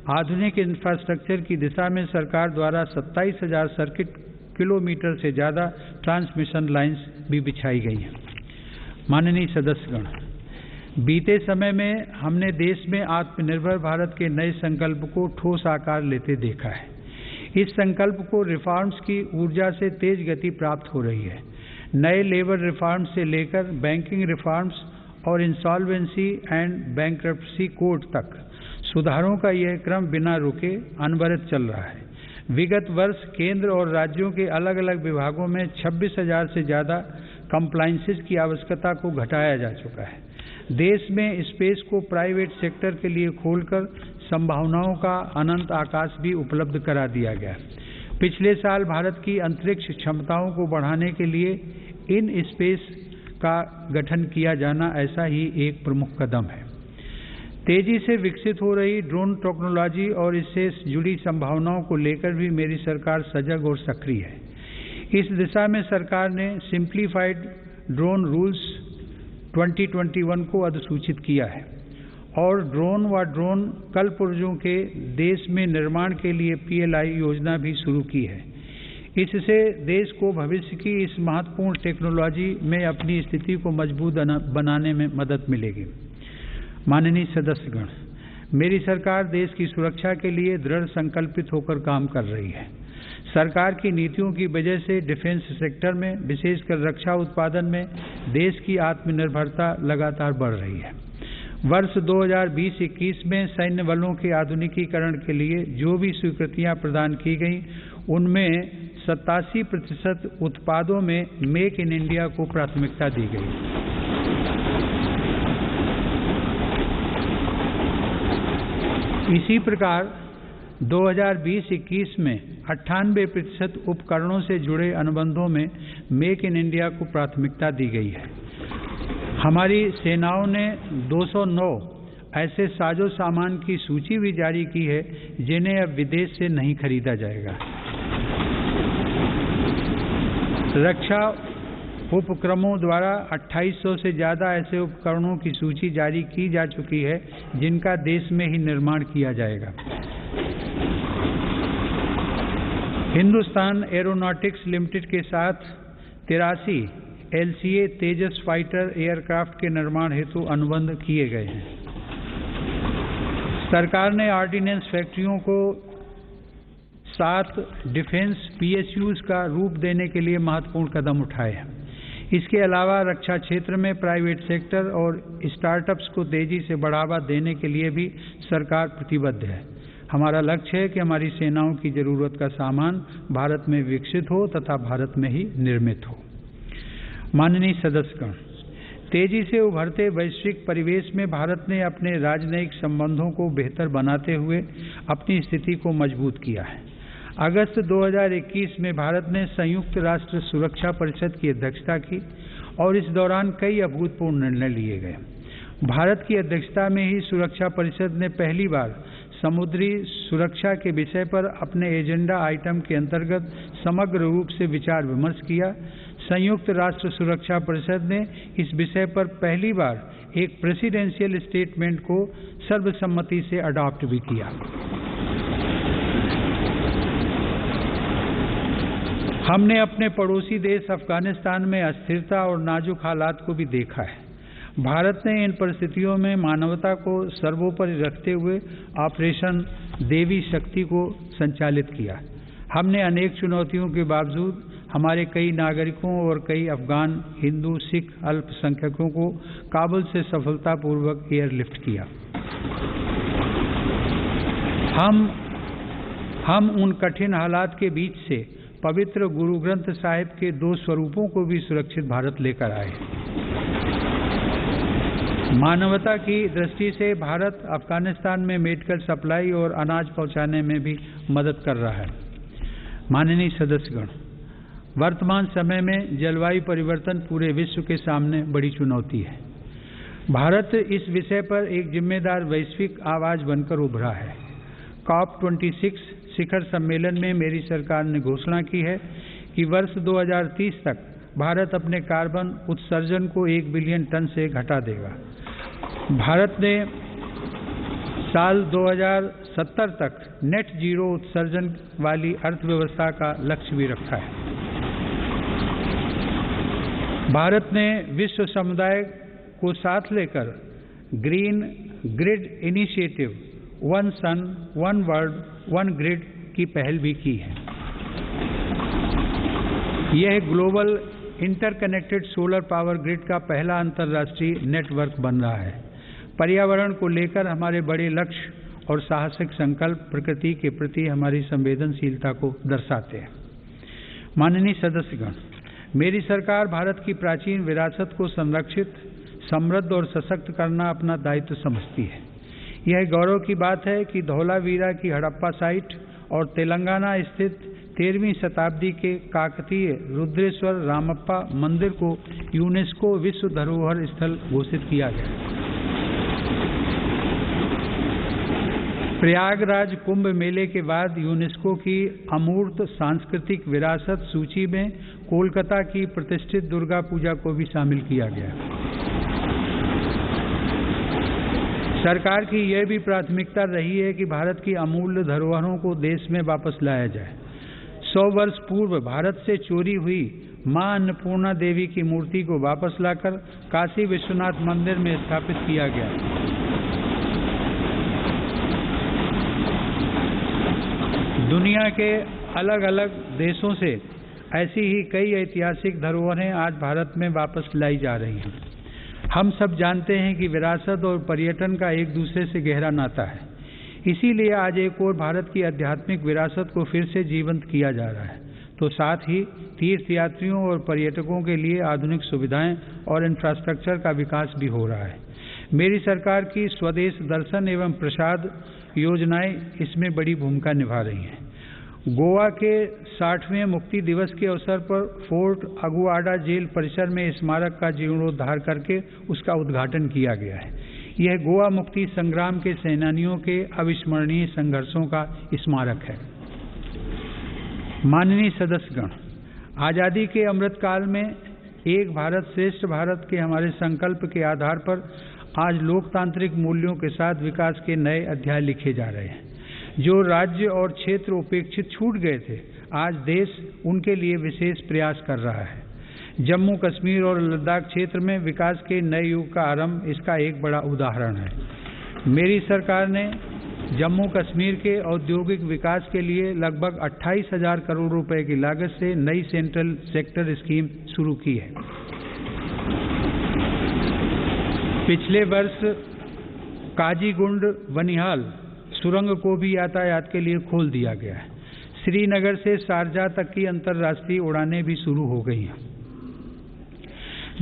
Speaker 7: आधुनिक इंफ्रास्ट्रक्चर की दिशा में सरकार द्वारा 27,000 सर्किट किलोमीटर से ज़्यादा ट्रांसमिशन लाइंस भी बिछाई गई हैं। माननीय सदस्यगण, बीते समय में हमने देश में आत्मनिर्भर भारत के नए संकल्प को ठोस आकार लेते देखा है। इस संकल्प को रिफॉर्म्स की ऊर्जा से तेज गति प्राप्त हो रही है। नए लेबर रिफॉर्म्स से लेकर बैंकिंग रिफॉर्म्स और इंसॉल्वेंसी एंड बैंक्रप्सी कोड तक सुधारों का यह क्रम बिना रुके अनवरत चल रहा है। विगत वर्ष केंद्र और राज्यों के अलग अलग विभागों में 26,000 से ज़्यादा कंप्लायंसेस की आवश्यकता को घटाया जा चुका है। देश में स्पेस को प्राइवेट सेक्टर के लिए खोलकर संभावनाओं का अनंत आकाश भी उपलब्ध करा दिया गया। पिछले साल भारत की अंतरिक्ष क्षमताओं को बढ़ाने के लिए इन स्पेस का गठन किया जाना ऐसा ही एक प्रमुख कदम है। तेजी से विकसित हो रही ड्रोन टेक्नोलॉजी और इससे जुड़ी संभावनाओं को लेकर भी मेरी सरकार सजग और सक्रिय है। इस दिशा में सरकार ने सिंप्लीफाइड ड्रोन रूल्स 2021 को अधिसूचित किया है और ड्रोन व ड्रोन कलपुर्जों के देश में निर्माण के लिए PLI योजना भी शुरू की है। इससे देश को भविष्य की इस महत्वपूर्ण टेक्नोलॉजी में अपनी स्थिति को मजबूत बनाने में मदद मिलेगी। माननीय सदस्यगण, मेरी सरकार देश की सुरक्षा के लिए दृढ़ संकल्पित होकर काम कर रही है। सरकार की नीतियों की वजह से डिफेंस सेक्टर में, विशेषकर रक्षा उत्पादन में देश की आत्मनिर्भरता लगातार बढ़ रही है। वर्ष 2020-21 में सैन्य बलों के आधुनिकीकरण के लिए जो भी स्वीकृतियां प्रदान की गईं, उनमें 87% उत्पादों में मेक इन इंडिया को प्राथमिकता दी गई। इसी प्रकार 2020-21 में 98% उपकरणों से जुड़े अनुबंधों में मेक इन इंडिया को प्राथमिकता दी गई है। हमारी सेनाओं ने 209 ऐसे साजो सामान की सूची भी जारी की है जिन्हें अब विदेश से नहीं खरीदा जाएगा। रक्षा उपक्रमों द्वारा 2800 से ज़्यादा ऐसे उपकरणों की सूची जारी की जा चुकी है जिनका देश में ही निर्माण किया जाएगा। हिंदुस्तान एरोनॉटिक्स लिमिटेड के साथ 83 LCA तेजस फाइटर एयरक्राफ्ट के निर्माण हेतु अनुबंध किए गए हैं। सरकार ने ऑर्डिनेंस फैक्ट्रियों को 7 डिफेंस PSUs का रूप देने के लिए महत्वपूर्ण कदम उठाए हैं। इसके अलावा रक्षा क्षेत्र में प्राइवेट सेक्टर और स्टार्टअप्स को तेजी से बढ़ावा देने के लिए भी सरकार प्रतिबद्ध है। हमारा लक्ष्य है कि हमारी सेनाओं की जरूरत का सामान भारत में विकसित हो तथा भारत में ही निर्मित हो। माननीय सदस्यगण, तेजी से उभरते वैश्विक परिवेश में भारत ने अपने राजनयिक संबंधों को बेहतर बनाते हुए अपनी स्थिति को मजबूत किया है। अगस्त 2021 में भारत ने संयुक्त राष्ट्र सुरक्षा परिषद की अध्यक्षता की और इस दौरान कई अभूतपूर्व निर्णय लिए गए। भारत की अध्यक्षता में ही सुरक्षा परिषद ने पहली बार समुद्री सुरक्षा के विषय पर अपने एजेंडा आइटम के अंतर्गत समग्र रूप से विचार विमर्श किया। संयुक्त राष्ट्र सुरक्षा परिषद ने इस विषय पर पहली बार एक प्रेसिडेंशियल स्टेटमेंट को सर्वसम्मति से अडॉप्ट भी किया। हमने अपने पड़ोसी देश अफगानिस्तान में अस्थिरता और नाजुक हालात को भी देखा है। भारत ने इन परिस्थितियों में मानवता को सर्वोपरि रखते हुए ऑपरेशन देवी शक्ति को संचालित किया। हमने अनेक चुनौतियों के बावजूद हमारे कई नागरिकों और कई अफगान हिंदू सिख अल्पसंख्यकों को काबुल से सफलतापूर्वक एयरलिफ्ट किया। हम उन कठिन हालात के बीच से पवित्र गुरु ग्रंथ साहिब के 2 स्वरूपों को भी सुरक्षित भारत लेकर आए। मानवता की दृष्टि से भारत अफगानिस्तान में मेडिकल सप्लाई और अनाज पहुंचाने में भी मदद कर रहा है। माननीय सदस्यगण, वर्तमान समय में जलवायु परिवर्तन पूरे विश्व के सामने बड़ी चुनौती है। भारत इस विषय पर एक जिम्मेदार वैश्विक आवाज बनकर उभरा है। COP26 शिखर सम्मेलन में मेरी सरकार ने घोषणा की है कि वर्ष 2030 तक भारत अपने कार्बन उत्सर्जन को 1 बिलियन टन से घटा देगा। भारत ने साल 2070 तक नेट जीरो उत्सर्जन वाली अर्थव्यवस्था का लक्ष्य भी रखा है। भारत ने विश्व समुदाय को साथ लेकर green grid initiative, one sun one world one grid की पहल भी की है। यह global interconnected solar power grid का पहला अंतर्राष्ट्रीय नेटवर्क बन रहा है। पर्यावरण को लेकर हमारे बड़े लक्ष्य और साहसिक संकल्प प्रकृति के प्रति हमारी संवेदनशीलता को दर्शाते हैं। माननीय सदस्यगण, मेरी सरकार भारत की प्राचीन विरासत को संरक्षित, समृद्ध और सशक्त करना अपना दायित्व समझती है। यह गौरव की बात है कि धौलावीरा की हड़प्पा साइट और तेलंगाना स्थित 13वीं शताब्दी के काकतीय रुद्रेश्वर रामप्पा मंदिर को यूनेस्को विश्व धरोहर स्थल घोषित किया गया। प्रयागराज कुंभ मेले के बाद यूनेस्को की अमूर्त सांस्कृतिक विरासत सूची में कोलकाता की प्रतिष्ठित दुर्गा पूजा को भी शामिल किया गया। सरकार की यह भी प्राथमिकता रही है कि भारत की अमूल्य धरोहरों को देश में वापस लाया जाए। 100 वर्ष पूर्व भारत से चोरी हुई मां अन्नपूर्णा देवी की मूर्ति को वापस लाकर काशी विश्वनाथ मंदिर में स्थापित किया गया। दुनिया के अलग अलग देशों से ऐसी ही कई ऐतिहासिक धरोहरें आज भारत में वापस लाई जा रही हैं। हम सब जानते हैं कि विरासत और पर्यटन का एक दूसरे से गहरा नाता है। इसीलिए आज एक और भारत की आध्यात्मिक विरासत को फिर से जीवंत किया जा रहा है, तो साथ ही तीर्थयात्रियों और पर्यटकों के लिए आधुनिक सुविधाएं और इंफ्रास्ट्रक्चर का विकास भी हो रहा है। मेरी सरकार की स्वदेश दर्शन एवं प्रसाद योजनाएं इसमें बड़ी भूमिका निभा रही हैं। गोवा के 60वें मुक्ति दिवस के अवसर पर फोर्ट अगुआडा जेल परिसर में स्मारक का जीर्णोद्धार करके उसका उद्घाटन किया गया है। यह गोवा मुक्ति संग्राम के सेनानियों के अविस्मरणीय संघर्षों का स्मारक है। माननीय सदस्यगण, आज़ादी के अमृत काल में एक भारत श्रेष्ठ भारत के हमारे संकल्प के आधार पर आज लोकतांत्रिक मूल्यों के साथ विकास के नए अध्याय लिखे जा रहे हैं। जो राज्य और क्षेत्र उपेक्षित छूट गए थे, आज देश उनके लिए विशेष प्रयास कर रहा है। जम्मू कश्मीर और लद्दाख क्षेत्र में विकास के नए युग का आरंभ इसका एक बड़ा उदाहरण है। मेरी सरकार ने जम्मू कश्मीर के औद्योगिक विकास के लिए लगभग 28,000 करोड़ रुपए की लागत से नई सेंट्रल सेक्टर स्कीम शुरू की है। पिछले वर्ष काजीगुंड बनिहाल सुरंग को भी यातायात के लिए खोल दिया गया है। श्रीनगर से शारजाह तक की अंतर्राष्ट्रीय उड़ानें भी शुरू हो गई हैं।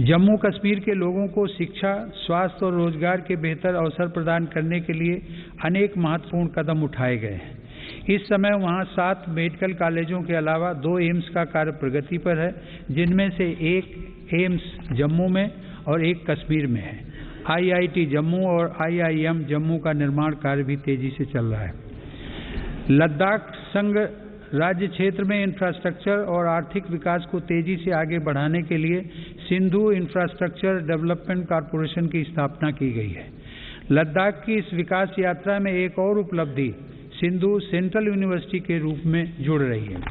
Speaker 7: जम्मू कश्मीर के लोगों को शिक्षा, स्वास्थ्य और रोजगार के बेहतर अवसर प्रदान करने के लिए अनेक महत्वपूर्ण कदम उठाए गए हैं। इस समय वहां 7 मेडिकल कॉलेजों के अलावा 2 एम्स का कार्य प्रगति पर है, जिनमें से एक एम्स जम्मू में और एक कश्मीर में है। IIT जम्मू और IIM जम्मू का निर्माण कार्य भी तेजी से चल रहा है। लद्दाख संघ राज्य क्षेत्र में इंफ्रास्ट्रक्चर और आर्थिक विकास को तेजी से आगे बढ़ाने के लिए सिंधु इंफ्रास्ट्रक्चर डेवलपमेंट कॉरपोरेशन की स्थापना की गई है। लद्दाख की इस विकास यात्रा में एक और उपलब्धि सिंधु सेंट्रल यूनिवर्सिटी के रूप में जुड़ रही है।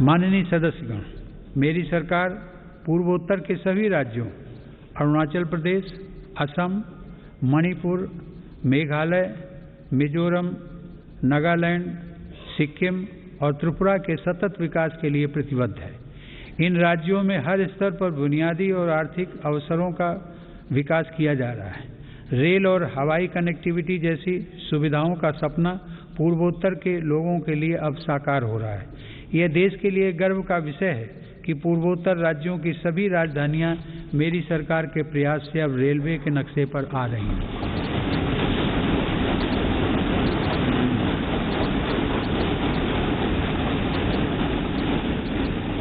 Speaker 7: माननीय सदस्यगण, मेरी सरकार पूर्वोत्तर के सभी राज्यों अरुणाचल प्रदेश, असम, मणिपुर, मेघालय, मिजोरम, नागालैंड, सिक्किम और त्रिपुरा के सतत विकास के लिए प्रतिबद्ध है। इन राज्यों में हर स्तर पर बुनियादी और आर्थिक अवसरों का विकास किया जा रहा है। रेल और हवाई कनेक्टिविटी जैसी सुविधाओं का सपना पूर्वोत्तर के लोगों के लिए अब साकार हो रहा है। यह देश के लिए गर्व का विषय है कि पूर्वोत्तर राज्यों की सभी राजधानियां मेरी सरकार के प्रयास से अब रेलवे के नक्शे पर आ रही हैं।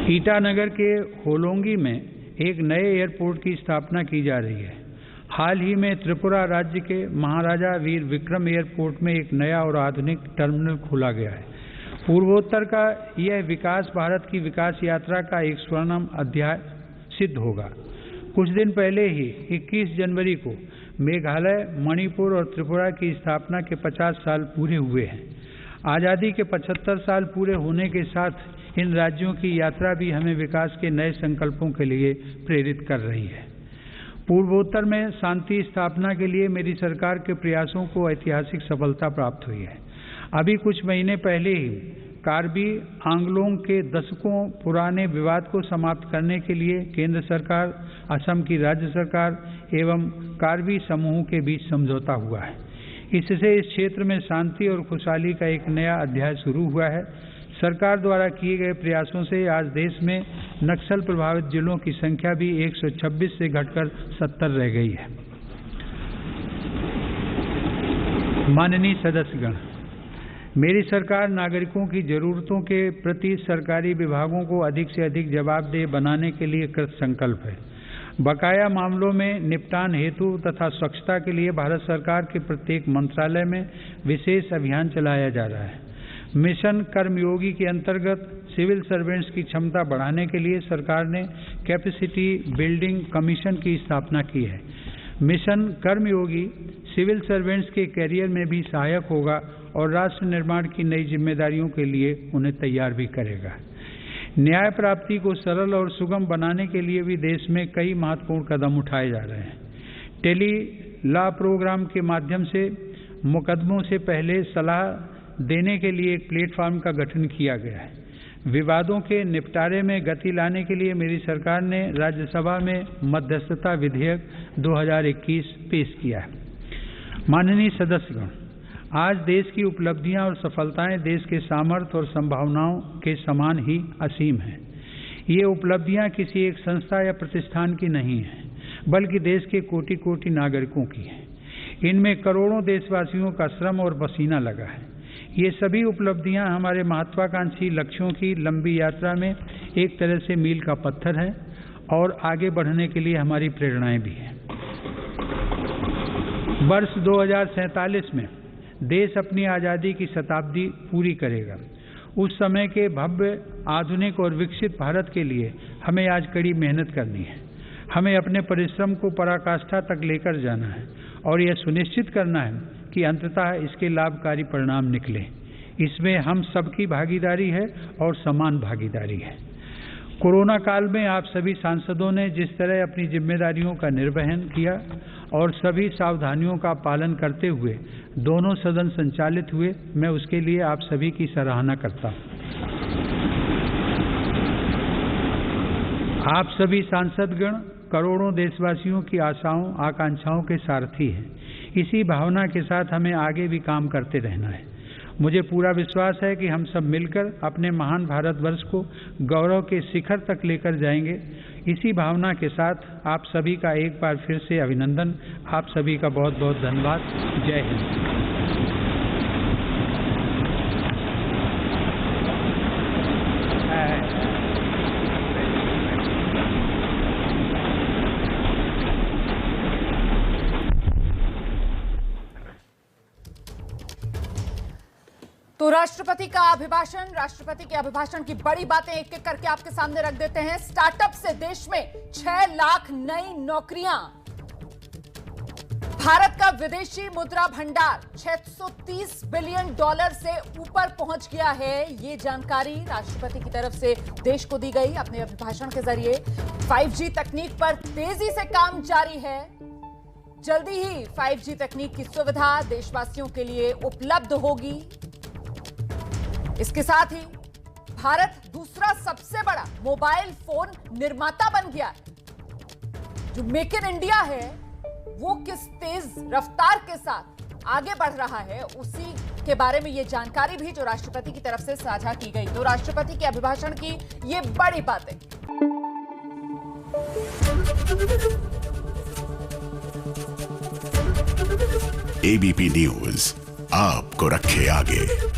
Speaker 7: ईटानगर के होलोंगी में एक नए एयरपोर्ट की स्थापना की जा रही है। हाल ही में त्रिपुरा राज्य के महाराजा वीर विक्रम एयरपोर्ट में एक नया और आधुनिक टर्मिनल खोला गया है। पूर्वोत्तर का यह विकास भारत की विकास यात्रा का एक स्वर्णिम अध्याय सिद्ध होगा। कुछ दिन पहले ही 21 जनवरी को मेघालय, मणिपुर और त्रिपुरा की स्थापना के 50 साल पूरे हुए हैं। आज़ादी के 75 साल पूरे होने के साथ इन राज्यों की यात्रा भी हमें विकास के नए संकल्पों के लिए प्रेरित कर रही है। पूर्वोत्तर में शांति स्थापना के लिए मेरी सरकार के प्रयासों को ऐतिहासिक सफलता प्राप्त हुई है। अभी कुछ महीने पहले ही कार्बी आंगलोंग के दशकों पुराने विवाद को समाप्त करने के लिए केंद्र सरकार, असम की राज्य सरकार एवं कार्बी समूह के बीच समझौता हुआ है। इससे इस क्षेत्र में शांति और खुशहाली का एक नया अध्याय शुरू हुआ है। सरकार द्वारा किए गए प्रयासों से आज देश में नक्सल प्रभावित जिलों की संख्या भी 126 से घटकर 70 रह गई है। माननीय सदस्यगण, मेरी सरकार नागरिकों की जरूरतों के प्रति सरकारी विभागों को अधिक से अधिक जवाबदेह बनाने के लिए कृत संकल्प है। बकाया मामलों में निपटान हेतु तथा स्वच्छता के लिए भारत सरकार के प्रत्येक मंत्रालय में विशेष अभियान चलाया जा रहा है। मिशन कर्मयोगी के अंतर्गत सिविल सर्वेंट्स की क्षमता बढ़ाने के लिए सरकार ने कैपेसिटी बिल्डिंग कमीशन की स्थापना की है। मिशन कर्मयोगी सिविल सर्वेंट्स के कैरियर में भी सहायक होगा और राष्ट्र निर्माण की नई जिम्मेदारियों के लिए उन्हें तैयार भी करेगा। न्याय प्राप्ति को सरल और सुगम बनाने के लिए भी देश में कई महत्वपूर्ण कदम उठाए जा रहे हैं। टेली लॉ प्रोग्राम के माध्यम से मुकदमों से पहले सलाह देने के लिए एक प्लेटफॉर्म का गठन किया गया है। विवादों के निपटारे में गति लाने के लिए मेरी सरकार ने राज्यसभा में मध्यस्थता विधेयक 2021 पेश किया है। माननीय सदस्यगण, आज देश की उपलब्धियां और सफलताएं देश के सामर्थ्य और संभावनाओं के समान ही असीम हैं। ये उपलब्धियां किसी एक संस्था या प्रतिष्ठान की नहीं हैं, बल्कि देश के कोटि कोटि नागरिकों की हैं। इनमें करोड़ों देशवासियों का श्रम और पसीना लगा है। ये सभी उपलब्धियां हमारे महत्वाकांक्षी लक्ष्यों की लंबी यात्रा में एक तरह से मील का पत्थर है और आगे बढ़ने के लिए हमारी प्रेरणाएं भी हैं। वर्ष 2047 में देश अपनी आज़ादी की शताब्दी पूरी करेगा। उस समय के भव्य, आधुनिक और विकसित भारत के लिए हमें आज कड़ी मेहनत करनी है। हमें अपने परिश्रम को पराकाष्ठा तक लेकर जाना है और यह सुनिश्चित करना है कि अंततः इसके लाभकारी परिणाम निकले। इसमें हम सबकी भागीदारी है और समान भागीदारी है। कोरोना काल में आप सभी सांसदों ने जिस तरह अपनी जिम्मेदारियों का निर्वहन किया और सभी सावधानियों का पालन करते हुए दोनों सदन संचालित हुए, मैं उसके लिए आप सभी की सराहना करता हूं। आप सभी सांसदगण करोड़ों देशवासियों की आशाओं आकांक्षाओं के सारथी हैं। इसी भावना के साथ हमें आगे भी काम करते रहना है। मुझे पूरा विश्वास है कि हम सब मिलकर अपने महान भारतवर्ष को गौरव के शिखर तक लेकर जाएंगे। इसी भावना के साथ आप सभी का एक बार फिर से अभिनंदन। आप सभी का बहुत बहुत धन्यवाद। जय हिंद।
Speaker 1: तो राष्ट्रपति का अभिभाषण, राष्ट्रपति के अभिभाषण की बड़ी बातें एक एक करके आपके सामने रख देते हैं। स्टार्टअप से देश में 6 लाख नई नौकरियां। भारत का विदेशी मुद्रा भंडार 630 बिलियन डॉलर से ऊपर पहुंच गया है। ये जानकारी राष्ट्रपति की तरफ से देश को दी गई अपने अभिभाषण के जरिए। 5G तकनीक पर तेजी से काम जारी है। जल्दी ही 5G तकनीक की सुविधा देशवासियों के लिए उपलब्ध होगी। इसके साथ ही भारत दूसरा सबसे बड़ा मोबाइल फोन निर्माता बन गया है। जो मेक इन इंडिया है वो किस तेज रफ्तार के साथ आगे बढ़ रहा है, उसी के बारे में ये जानकारी भी जो राष्ट्रपति की तरफ से साझा की गई। तो राष्ट्रपति के अभिभाषण की ये बड़ी बातें।
Speaker 8: एबीपी न्यूज आपको रखे आगे।